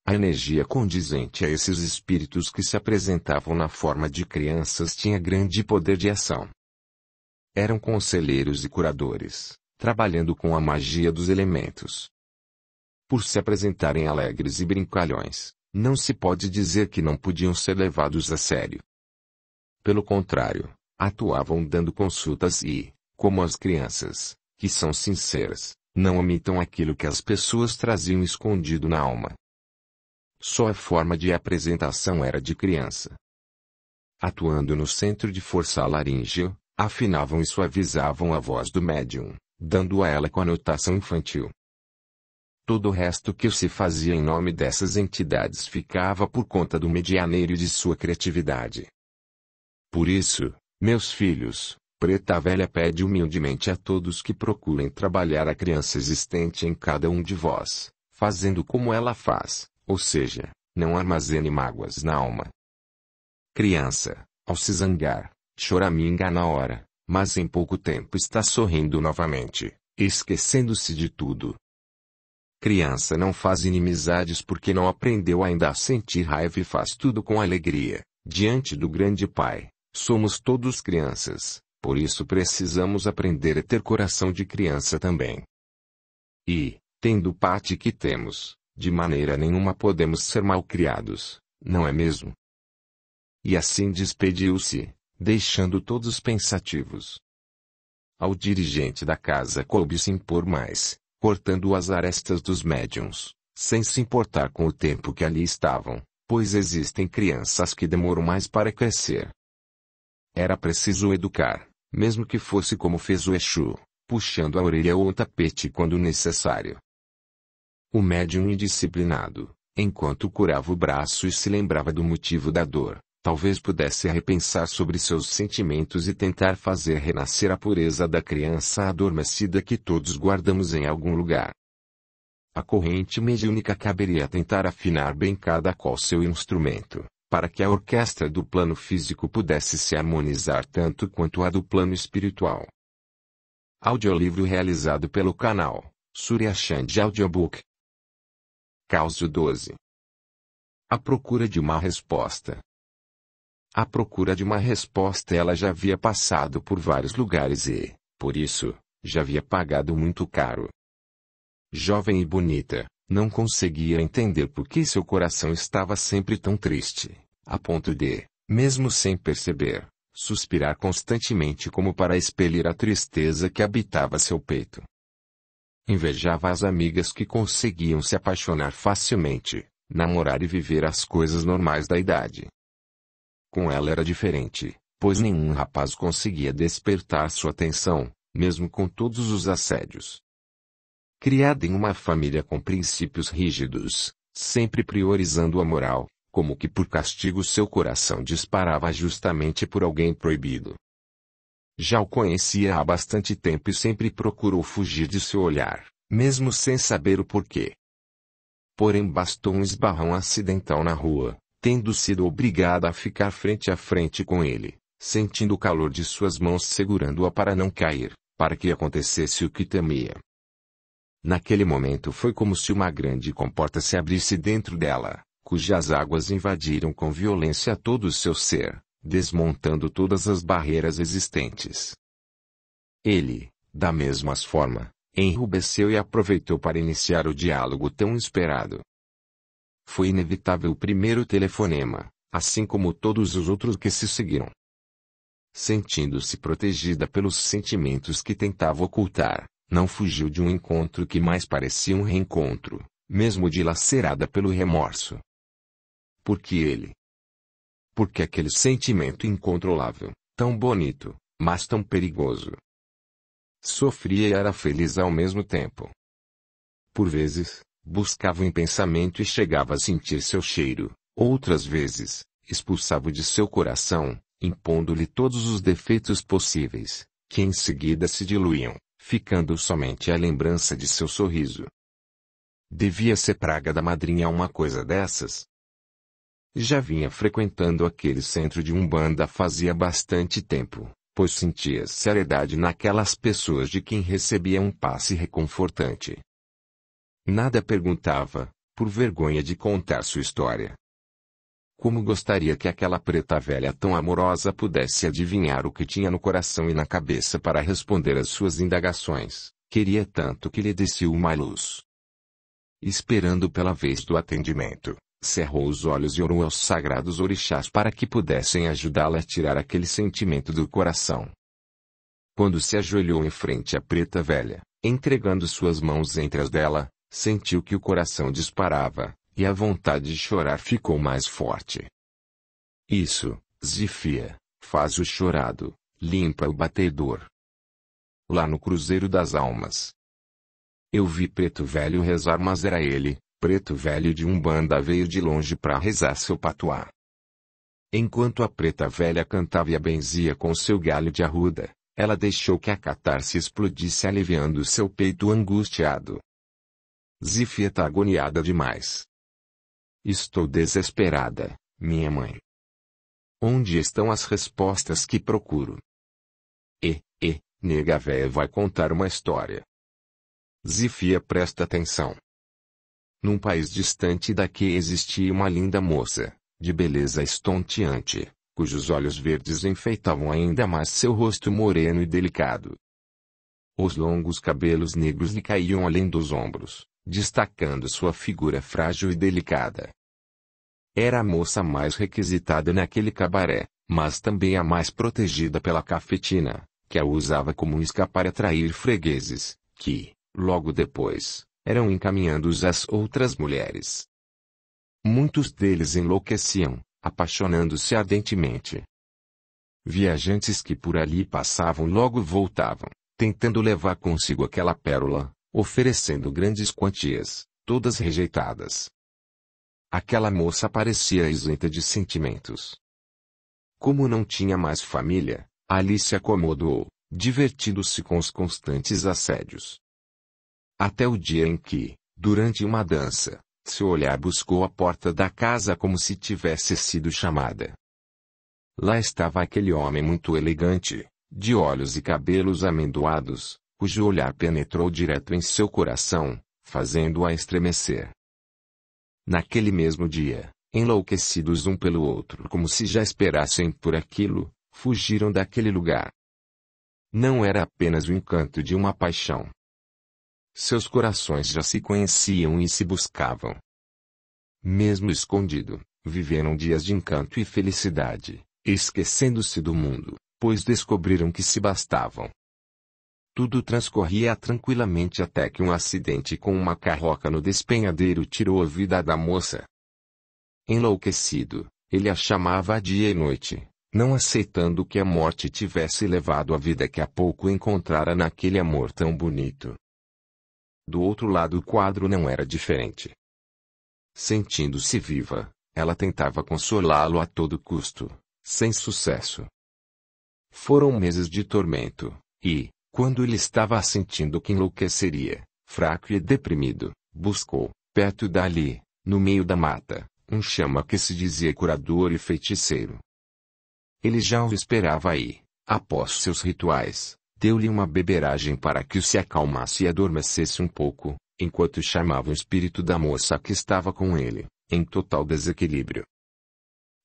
S1: A energia condizente a esses espíritos que se apresentavam na forma de crianças tinha grande poder de ação. Eram conselheiros e curadores, trabalhando com a magia dos elementos. Por se apresentarem alegres e brincalhões, não se pode dizer que não podiam ser levados a sério. Pelo contrário, atuavam dando consultas e, como as crianças, que são sinceras, não omitam aquilo que as pessoas traziam escondido na alma. Só a forma de apresentação era de criança. Atuando no centro de força laríngeo, afinavam e suavizavam a voz do médium, dando a ela conotação infantil. Todo o resto que se fazia em nome dessas entidades ficava por conta do medianeiro e de sua criatividade. Por isso, meus filhos, Preta velha pede humildemente a todos que procurem trabalhar a criança existente em cada um de vós, fazendo como ela faz, ou seja, não armazene mágoas na alma. Criança, ao se zangar, choraminga na hora, mas em pouco tempo está sorrindo novamente, esquecendo-se de tudo. Criança não faz inimizades porque não aprendeu ainda a sentir raiva e faz tudo com alegria, diante do grande Pai. Somos todos crianças, por isso precisamos aprender a ter coração de criança também. E, tendo o pate que temos, de maneira nenhuma podemos ser malcriados, não é mesmo? E assim despediu-se, deixando todos pensativos. Ao dirigente da casa coube se impor mais, cortando as arestas dos médiuns, sem se importar com o tempo que ali estavam, pois existem crianças que demoram mais para crescer. Era preciso educar, mesmo que fosse como fez o Exu, puxando a orelha ou o tapete quando necessário. O médium indisciplinado, enquanto curava o braço e se lembrava do motivo da dor, talvez pudesse repensar sobre seus sentimentos e tentar fazer renascer a pureza da criança adormecida que todos guardamos em algum lugar. A corrente mediúnica caberia tentar afinar bem cada qual seu instrumento, para que a orquestra do plano físico pudesse se harmonizar tanto quanto a do plano espiritual. Audiolivro realizado pelo canal Surya Chand Audiobook. Caso 12. A procura de uma resposta. À procura de uma resposta ela já havia passado por vários lugares e, por isso, já havia pagado muito caro. Jovem e bonita, não conseguia entender por que seu coração estava sempre tão triste, a ponto de, mesmo sem perceber, suspirar constantemente como para expelir a tristeza que habitava seu peito. Invejava as amigas que conseguiam se apaixonar facilmente, namorar e viver as coisas normais da idade. Com ela era diferente, pois nenhum rapaz conseguia despertar sua atenção, mesmo com todos os assédios. Criada em uma família com princípios rígidos, sempre priorizando a moral, como que por castigo seu coração disparava justamente por alguém proibido. Já o conhecia há bastante tempo e sempre procurou fugir de seu olhar, mesmo sem saber o porquê. Porém bastou um esbarrão acidental na rua, tendo sido obrigada a ficar frente a frente com ele, sentindo o calor de suas mãos segurando-a para não cair, para que acontecesse o que temia. Naquele momento foi como se uma grande comporta se abrisse dentro dela, cujas águas invadiram com violência todo o seu ser, desmontando todas as barreiras existentes. Ele, da mesma forma, enrubesceu e aproveitou para iniciar o diálogo tão esperado. Foi inevitável o primeiro telefonema, assim como todos os outros que se seguiram. Sentindo-se protegida pelos sentimentos que tentava ocultar, não fugiu de um encontro que mais parecia um reencontro, mesmo dilacerada pelo remorso. Por que ele? Porque aquele sentimento incontrolável, tão bonito, mas tão perigoso. Sofria e era feliz ao mesmo tempo. Por vezes, buscava em pensamento e chegava a sentir seu cheiro, outras vezes, expulsava-o de seu coração, impondo-lhe todos os defeitos possíveis, que em seguida se diluíam, ficando somente a lembrança de seu sorriso. Devia ser praga da madrinha uma coisa dessas. Já vinha frequentando aquele centro de Umbanda fazia bastante tempo, pois sentia seriedade naquelas pessoas de quem recebia um passe reconfortante. Nada perguntava, por vergonha de contar sua história. Como gostaria que aquela preta velha tão amorosa pudesse adivinhar o que tinha no coração e na cabeça para responder às suas indagações, queria tanto que lhe desse uma luz. Esperando pela vez do atendimento, cerrou os olhos e orou aos sagrados orixás para que pudessem ajudá-la a tirar aquele sentimento do coração. Quando se ajoelhou em frente à preta velha, entregando suas mãos entre as dela, sentiu que o coração disparava, e a vontade de chorar ficou mais forte. Isso, Zifia, faz o chorado, limpa o batedor. Lá no Cruzeiro das Almas. Eu vi Preto Velho rezar, mas era ele, Preto Velho de Umbanda, veio de longe para rezar seu patuá. Enquanto a preta velha cantava e a benzia com seu galho de arruda, ela deixou que a catarse explodisse aliviando seu peito angustiado. Zifia tá agoniada demais. Estou desesperada, minha mãe. Onde estão as respostas que procuro? Nega véia vai contar uma história. Zifia, presta atenção. Num país distante daqui existia uma linda moça, de beleza estonteante, cujos olhos verdes enfeitavam ainda mais seu rosto moreno e delicado. Os longos cabelos negros lhe caíam além dos ombros, destacando sua figura frágil e delicada. Era a moça mais requisitada naquele cabaré, mas também a mais protegida pela cafetina, que a usava como um isca para atrair fregueses, que, logo depois, eram encaminhando-os às outras mulheres. Muitos deles enlouqueciam, apaixonando-se ardentemente. Viajantes que por ali passavam logo voltavam, tentando levar consigo aquela pérola, oferecendo grandes quantias, todas rejeitadas. Aquela moça parecia isenta de sentimentos. Como não tinha mais família, ali se acomodou, divertindo-se com os constantes assédios. Até o dia em que, durante uma dança, seu olhar buscou a porta da casa como se tivesse sido chamada. Lá estava aquele homem muito elegante, de olhos e cabelos amendoados, cujo olhar penetrou direto em seu coração, fazendo-a estremecer. Naquele mesmo dia, enlouquecidos um pelo outro como se já esperassem por aquilo, fugiram daquele lugar. Não era apenas o encanto de uma paixão. Seus corações já se conheciam e se buscavam. Mesmo escondido, viveram dias de encanto e felicidade, esquecendo-se do mundo, pois descobriram que se bastavam. Tudo transcorria tranquilamente até que um acidente com uma carroça no despenhadeiro tirou a vida da moça. Enlouquecido, ele a chamava dia e noite, não aceitando que a morte tivesse levado a vida que há pouco encontrara naquele amor tão bonito. Do outro lado o quadro não era diferente. Sentindo-se viva, ela tentava consolá-lo a todo custo, sem sucesso. Foram meses de tormento, e, quando ele estava sentindo que enlouqueceria, fraco e deprimido, buscou, perto dali, no meio da mata, um chama que se dizia curador e feiticeiro. Ele já o esperava aí, após seus rituais, deu-lhe uma beberagem para que o se acalmasse e adormecesse um pouco, enquanto chamava o espírito da moça que estava com ele, em total desequilíbrio.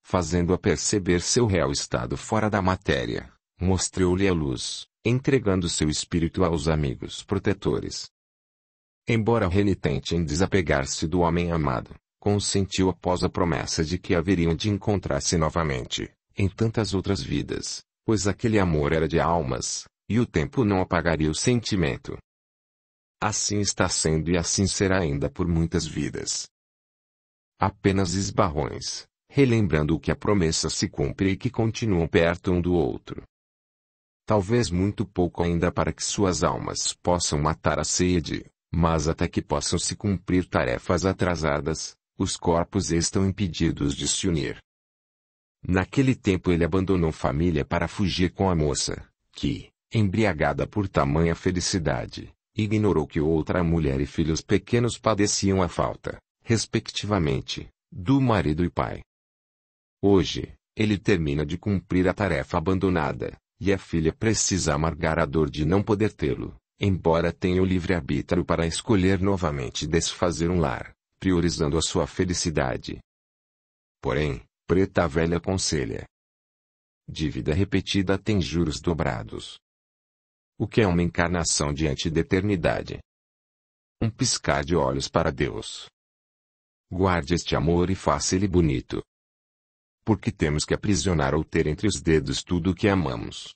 S1: Fazendo-a perceber seu real estado fora da matéria, mostrou-lhe a luz, entregando seu espírito aos amigos protetores. Embora renitente em desapegar-se do homem amado, consentiu após a promessa de que haveriam de encontrar-se novamente, em tantas outras vidas, pois aquele amor era de almas, e o tempo não apagaria o sentimento. Assim está sendo e assim será ainda por muitas vidas. Apenas esbarrões, relembrando que a promessa se cumpre e que continuam perto um do outro. Talvez muito pouco ainda para que suas almas possam matar a sede, mas até que possam se cumprir tarefas atrasadas, os corpos estão impedidos de se unir. Naquele tempo ele abandonou família para fugir com a moça, que, embriagada por tamanha felicidade, ignorou que outra mulher e filhos pequenos padeciam a falta, respectivamente, do marido e pai. Hoje, ele termina de cumprir a tarefa abandonada, e a filha precisa amargar a dor de não poder tê-lo, embora tenha o livre-arbítrio para escolher novamente desfazer um lar, priorizando a sua felicidade. Porém, Preta Velha aconselha: dívida repetida tem juros dobrados. O que é uma encarnação diante da eternidade? Um piscar de olhos para Deus. Guarde este amor e faça-ele bonito. Porque temos que aprisionar ou ter entre os dedos tudo o que amamos.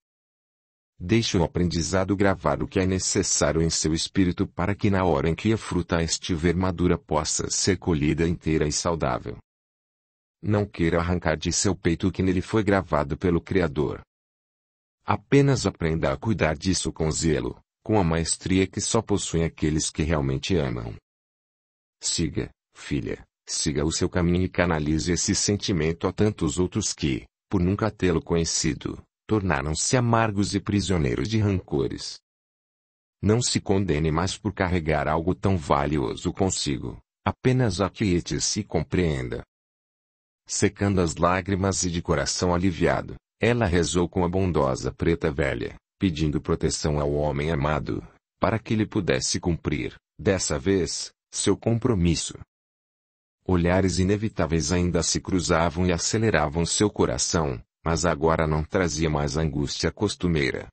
S1: Deixe o aprendizado gravar o que é necessário em seu espírito para que na hora em que a fruta estiver madura possa ser colhida inteira e saudável. Não queira arrancar de seu peito o que nele foi gravado pelo Criador. Apenas aprenda a cuidar disso com zelo, com a maestria que só possuem aqueles que realmente amam. Siga, filha, siga o seu caminho e canalize esse sentimento a tantos outros que, por nunca tê-lo conhecido, tornaram-se amargos e prisioneiros de rancores. Não se condene mais por carregar algo tão valioso consigo, apenas aquiete-se e compreenda. Secando as lágrimas e de coração aliviado, ela rezou com a bondosa Preta Velha, pedindo proteção ao homem amado, para que ele pudesse cumprir, dessa vez, seu compromisso. Olhares inevitáveis ainda se cruzavam e aceleravam seu coração, mas agora não trazia mais a angústia costumeira.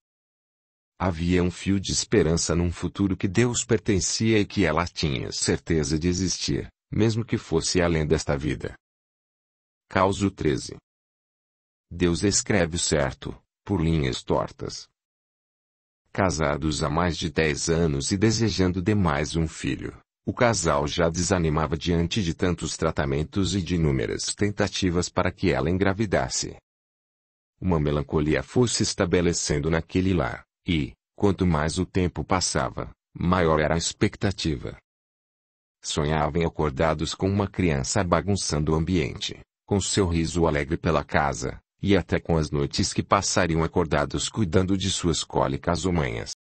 S1: Havia um fio de esperança num futuro que Deus pertencia e que ela tinha certeza de existir, mesmo que fosse além desta vida. Causo 13. Deus escreve o certo, por linhas tortas. Casados há mais de 10 anos e desejando demais um filho, o casal já desanimava diante de tantos tratamentos e de inúmeras tentativas para que ela engravidasse. Uma melancolia foi se estabelecendo naquele lar, e, quanto mais o tempo passava, maior era a expectativa. Sonhavam acordados com uma criança bagunçando o ambiente, com seu riso alegre pela casa, e até com as noites que passariam acordados cuidando de suas cólicas ou manhas.